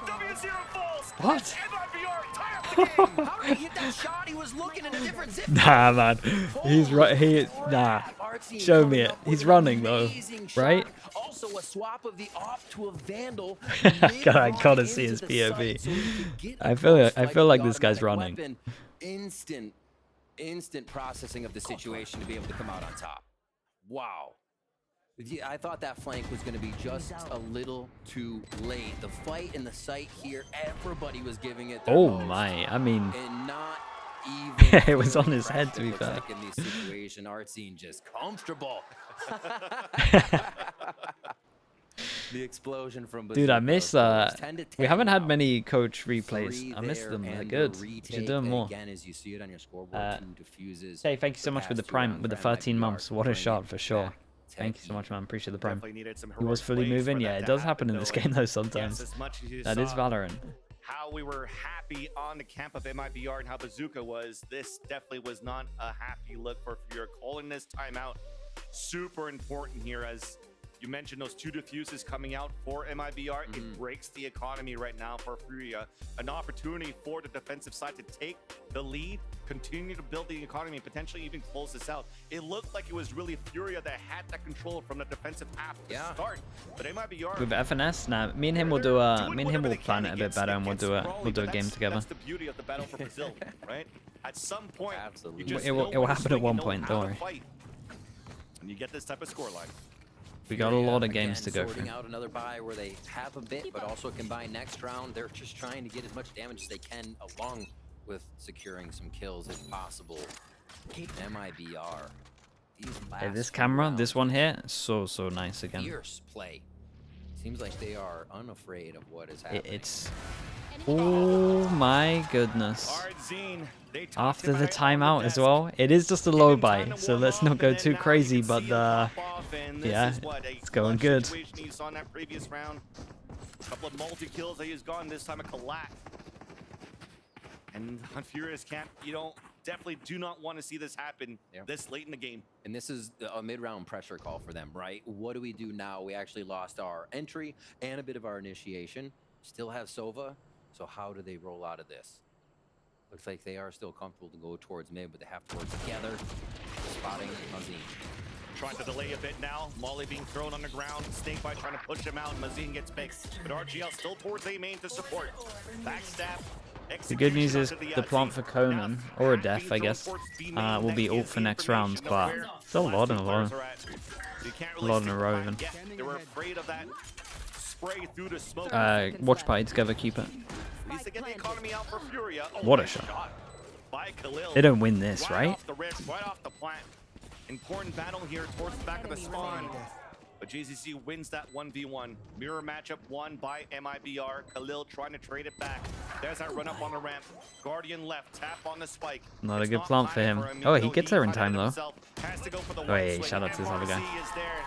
NW0 falls. What? MIBR tie up the game. How did he hit that shot? He was looking in a different zip. Nah, man. He's right. Nah. Show me it. He's running though, right? Also a swap of the op to a Vandal. God, I gotta see his POV. I feel like this guy's running. Instant processing of the situation to be able to come out on top. Wow. Yeah, I thought that flank was going to be just a little too late. The fight in the site here, everybody was giving it their Oh most. my. I mean, And not even It was on his head, to be looks fair. like in these situations, Artsine just comfortable. The explosion from Dude, I Bazooka, miss of course. 10 to we 10 haven't had now. many coach replays. 3 I miss there them. They're and good. the You should retake. do them more. Again, as you see it on your scoreboard, 2 diffuses. Hey, thank you so much for the past 2 prime rounds with the for 13 MIBR, months. What a bringing shot it for sure. back Thank you to so much, man. Appreciate the prime. Definitely needed some He was heroic fully plays moving. for Yeah, that it to does happen in though, this and game though yes, sometimes. as much as you That is saw Valorant. how we were happy on the camp of MIBR and how Bazooka was, this definitely was not a happy look for Furia. Calling this timeout super important here, as you mentioned those 2 diffuses coming out for MIBR. It breaks the economy right now for Furia. An opportunity for the defensive side to take the lead, continue to build the economy, and potentially even close this out. It looked like it was really Furia that had that control from the defensive half to start. But MIBR With FNS, nah, me and him will do me and him will plan it a bit better, and we'll do a game together. That's the beauty of the battle for Brazil, right? At some point, Absolutely. you just It will know when to happen at swing, you one know point, how don't to worry. fight. And you get this type of scoreline. We got a lot of Furia, games to again, go sorting through. out another buy where they have a bit, but also combine next round. They're just trying to get as much damage as they can, along with securing some kills if possible. MIBR. These Hey, last this few camera, rounds, this one here, so nice again. fierce play. Seems like they are unafraid of what is happening. It's oh my goodness. Ardzine, they talked After the about it on timeout as desk. well, it is just a low Given buy, time to so warm let's up, not and go then too now you crazy. can But see 'em pop off, and this yeah, is what, a it's going clutch good. situation you saw in that previous round. A couple of multi-kills that he's gone, this time a Collat. And on Furious Camp, you don't definitely do not want to see this happen this late in the game. And this is a mid-round pressure call for them, right? What do we do now? We actually lost our entry and a bit of our initiation. Still have Sova, so how do they roll out of this? Looks like they are still comfortable to go towards mid, but they have to work together. Spotting Mazine. Trying to delay a bit now. Molly being thrown on the ground. Snakebite trying to push him out. Mazine gets picked. But RGL still towards A main to support. Backstab. the good news is the plant for Conan, or a death, I guess, will be ult for next round, but still a lot in a row. A lot in a row even. They were afraid of that spray through the smoke. Watch party together, keep it. At least they get the economy out for Furia. Oh, What a nice shot. by Khalil. They don't win this, Right right? off the wrist, right off the plant. Important battle here towards the back of the spawn. But JZC wins that 1v1. Mirror matchup won by MIBR. Khalil trying to trade it back. There's that run up on the ramp. Guardian left, tap on the spike. Not a It's good not plant for time him. even Oh, he though gets there in caught it time, though. himself. Has to go for the Oh, one yeah, swing. shout out to this other guy. MRC is there.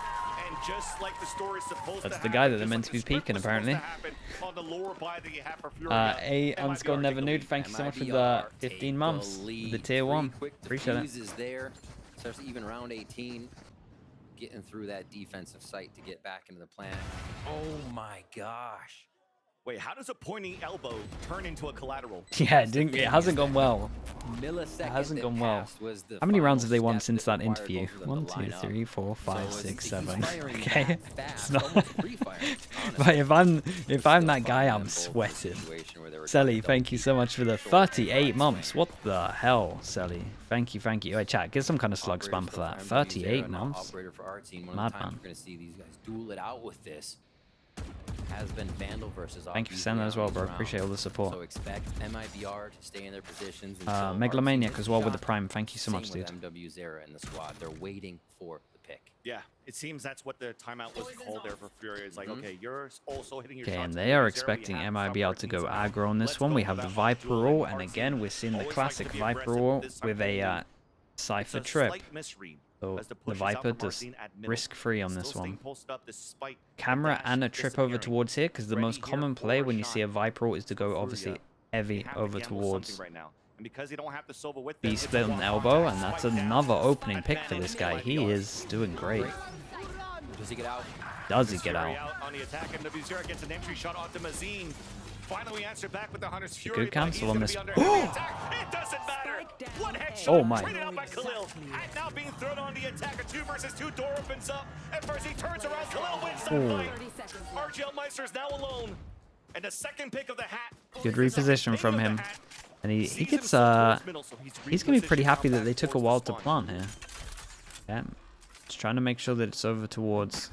And just like the story's supposed That's to the guy happen, that they're just meant like to be the script peeking, was supposed to apparently. happen on the lower buy that you have for Furia, A MIBR underscore take never the nude. lead. Thank you so much for the MIBR 15 take months. the The lead. tier 1. 3 quick Appreciate it. defuses there. Starts even round 18. Getting through that defensive site to get back into the plan. Oh my gosh. Wait, how does a pointing elbow turn into a collateral? Yeah, it hasn't gone well. Millisecond It hasn't that gone well. passed was the How many rounds final have they won step since that required interview? both of them 1, to 2, line up. 3, 4, 5, So 6, he's 7. firing Okay. that It's fast, not. almost pre-fire, But if I'm that guy, I'm honestly. sweating. Situation where they were Selly, trying to thank you so much for the 38 months. What the hell, Selly? Thank you, thank you. Wait, chat, get some kind of slug spam for that. 38 months? Operator for our team. One of the Madman. times we're going to see these guys duel it out with this. Has been Vandal versus Thank you for Obby sending that as well, bro. rounds. Appreciate all the support. So expect MIBR to stay in their positions. until our team Megalomaniac gets as well with the shot. prime. Thank you so much, Same dude. with MW Zera in the squad. They're waiting for the pick. Yeah, it seems that's what the timeout was called there for Furia. It's like, okay, you're also hitting your Okay, shots. and but they are Zero, expecting you have MIBL some to go markings aggro on this Let's one. go We for have the that Viper duel roll, with and Artsine. again, we're seeing the Always like classic to be Viper aggressive, roll but this time with they a lead. It's Cypher a trip. slight misread So as the the push is out Viper from does Artsine at middle. risk-free on Still this staying one. posted up despite the Camera dash and a trip over disappearing. towards here, because the Ready most here common for play a when you see a shot. Viper roll is to go Furia, obviously they heavy have to over gamble towards something right now. And because they don't have the Sova with them, B it's a split on the one-on-one elbow, attack, and that's spike down, another opening pick for advantage this guy. He MIBR. is doing great. Does he get out? Does he get Fury out? on the attack, and WZero gets an entry shot onto Mazine. Finally answered back with the Hunter's a Fury. good but cancel he's on gonna this. be under heavy attack. It doesn't matter. One headshot. Oh my. Traded out by Khalil. And now being thrown on the attack. A 2 versus 2 door opens up. At first he turns around. Khalil wins that Ooh. fight. RGL Meister is now alone. And the second pick of the hat. Good The second reposition pick from of the him. hat And he sees gets himself towards middle, so he's gonna be pretty repositioned happy out that back they took a towards while the to spawn. plant here. Yeah. Just trying to make sure that it's over towards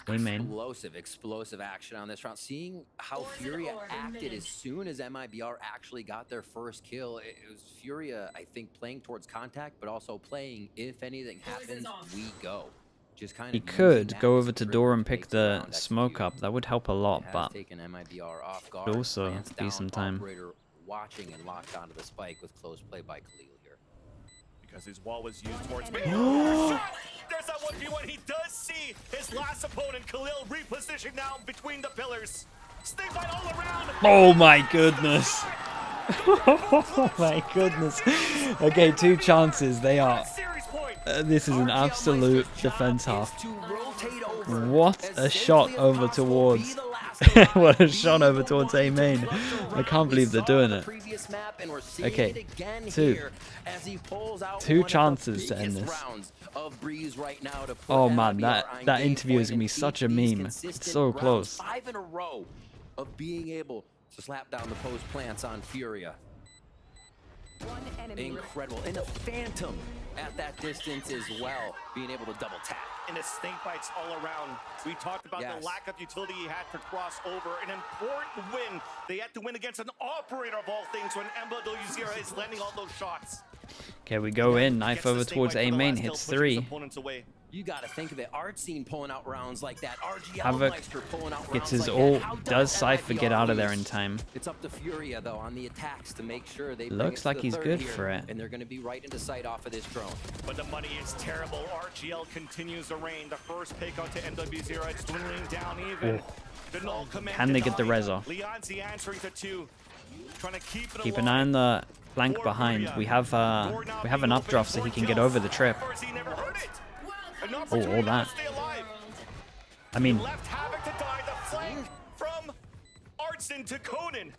A main. Explosive action on this round. Seeing how Furia acted as soon as MIBR actually got their first kill. It was Furia, I think, playing towards contact, but also playing if anything happens, we go. Just kind of He could go over to door and pick the smoke up. That would help a lot, but would also be some time. Watching and locked onto the spike with close play by Khalil here. Because his wall was used towards me. There's that 1v1. He does see his last opponent, Khalil, repositioned now between the pillars. Snake bite all around. Oh my goodness. Oh my goodness. Okay, 2 chances. They are. This is an absolute defense half. What a shot over towards. What a shot over towards A main. I can't believe they're doing it. Okay, 2 chances to end this. Oh man, that interview is gonna be such a meme. It's so close. 5 in a row of being able to slap down the post plants on Furia. Incredible. And a Phantom at that distance as well, being able to double tap. And the snake bites all around. We talked about the lack of utility he had to cross over. An important win. They had to win against an operator of all things when MWZero is landing all those shots. Okay, we go in. Knife over towards A main. Hits 3. You gotta think of it. Artscene pulling out rounds like that. Havoc gets his ult. Does Cypher get out of there in time? It's up to Furia though on the attacks to make sure they looks like he's good for it. And they're gonna be right into sight off of this drone. But the money is terrible. RGL continues to reign. The first pick onto MWZero. It's dwindling down even. Can they get the Rezo? Leonzi answering to 2. Trying to keep an eye on the flank behind. We have an updraft so he can get over the trip. Oh, all that. I mean, left Havoc to die. The flank from Artson to Conan.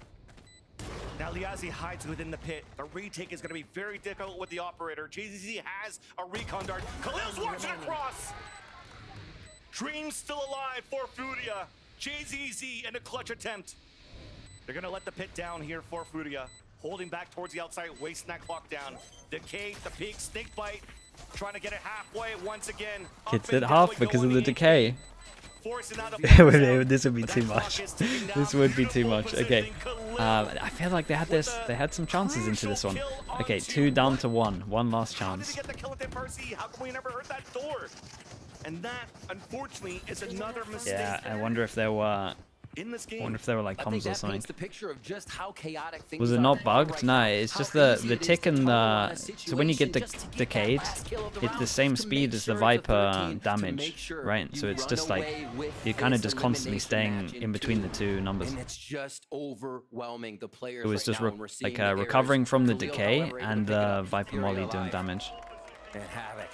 Now Liazi hides within the pit. The retake is going to be very difficult with the operator. JZZ has a recon dart. Khalil's watching across. Dream still alive for Furia. JZZ in a clutch attempt. They're going to let the pit down here for Furia. Holding back towards the outside, wasting that clock down. Decay, the peak, snake bite. Trying to get it halfway once again. Gets it half because of the decay. This would be too much. This would be too much. Okay. I feel like they had some chances into this one. Okay, 2 down to 1. One last chance. How come we never heard that door? And that, unfortunately, is another mistake. Yeah, I wonder if there were. In this game. I wonder if they were like comms or something. The picture of just how chaotic things was it not bugged? No, it's just the tick and the. So when you get decayed, it's the same speed as the Viper damage, right? So it's just like you're kind of just constantly staying in between the 2 numbers. And it's just overwhelming. The players. It was just like recovering from the decay and the Viper Molly doing damage. And Havoc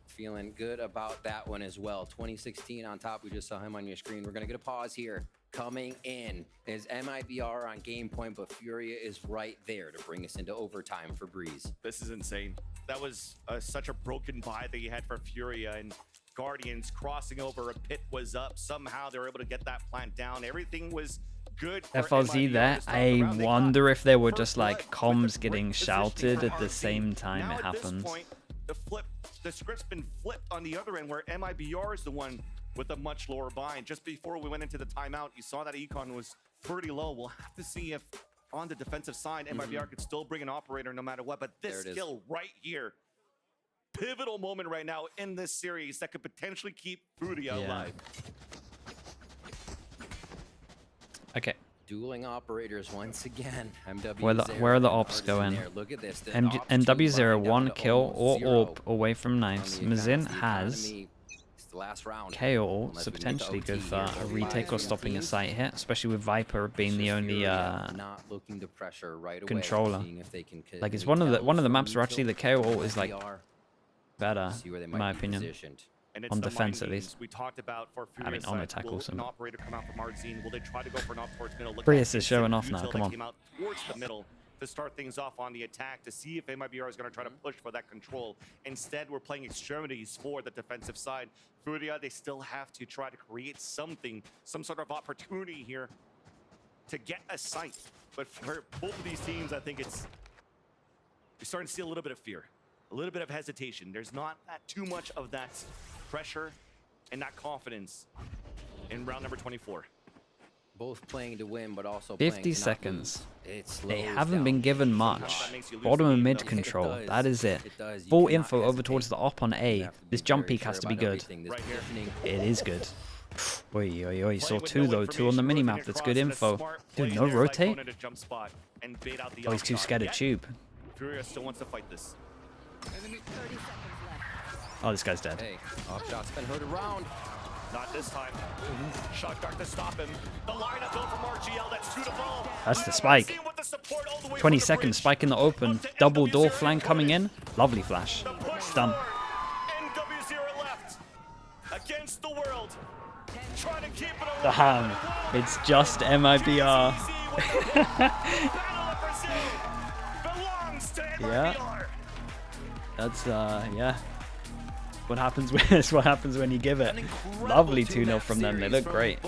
feeling good about that one as well. 2016 on top. We just saw him on your screen. We're gonna get a pause here. Coming in is MIBR on game point, but Furia is right there to bring us into overtime for Breeze. This is insane. That was such a broken buy that you had for Furia, and Guardians crossing over. A pit was up. Somehow they were able to get that plant down. Everything was good. FLZ there. I wonder if they were just like comms getting shouted at the same time it happens. The script's been flipped on the other end where MIBR is the one with a much lower bind. Just before we went into the timeout, you saw that econ was pretty low. We'll have to see if on the defensive side, MIBR could still bring an operator no matter what. But this skill right here, pivotal moment right now in this series that could potentially keep Furia alive. Okay. Dueling operators once again. Where are the ops going? Look at this. MW0 1 kill or AWP away from knives. Mazin has KO, so potentially good for a retake or stopping a site hit, especially with Viper being the only controller. Like it's one of the maps where actually the KO is like better, in my opinion. On defense, at least. We talked about for I mean, on attack also. An operator come out from Artzine. Will they try to go for an op towards middle? Prius is showing off now. Come on. Came out towards the middle to start things off on the attack to see if MIBR is going to try to push for that control. Instead, we're playing extremities for the defensive side. Furia, they still have to try to create something, some sort of opportunity here to get a sight. But for both of these teams, I think you're starting to see a little bit of fear, a little bit of hesitation. There's not too much of that pressure and that confidence in round number 24. Both playing to win, but also 50 playing to not seconds. lose. It They slows haven't down been given games a lot. much. That makes you lose Bottom the and game, mid though. control. does. That is it. It does. You Full cannot info over hesitate. towards the op on You A. have to be This jump very peak has sure to be about good. everything. This Right here. positioning. It is good. Oi, oi, oi. Saw Playing with 2 no though. 2 on the information, minimap. roving That's across good in a info. smart Dude, play no there by rotate? Kona to jump spot and bait out the Oh, he's too upshot. scared of Yet, tube. Furia still wants to fight this. Oh, this guy's dead. Hey, off shot's been heard around. Not this time. Shock dart to stop him. The lineup though from RGL. That's 2 to fall. That's the spike. 20 seconds, spike in the open. Double door flank coming in. Lovely flash. It's done. NW0 left against the world. Trying to keep it The ham. It's just MIBR. Yeah. That's yeah. What happens when it's what happens when you give it. Lovely 2-0 from them. They look great.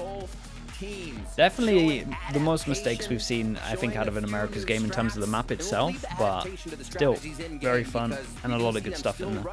Definitely the most mistakes we've seen, I think, out of an America's game in terms of the map itself, but still very fun and a lot of good stuff in there.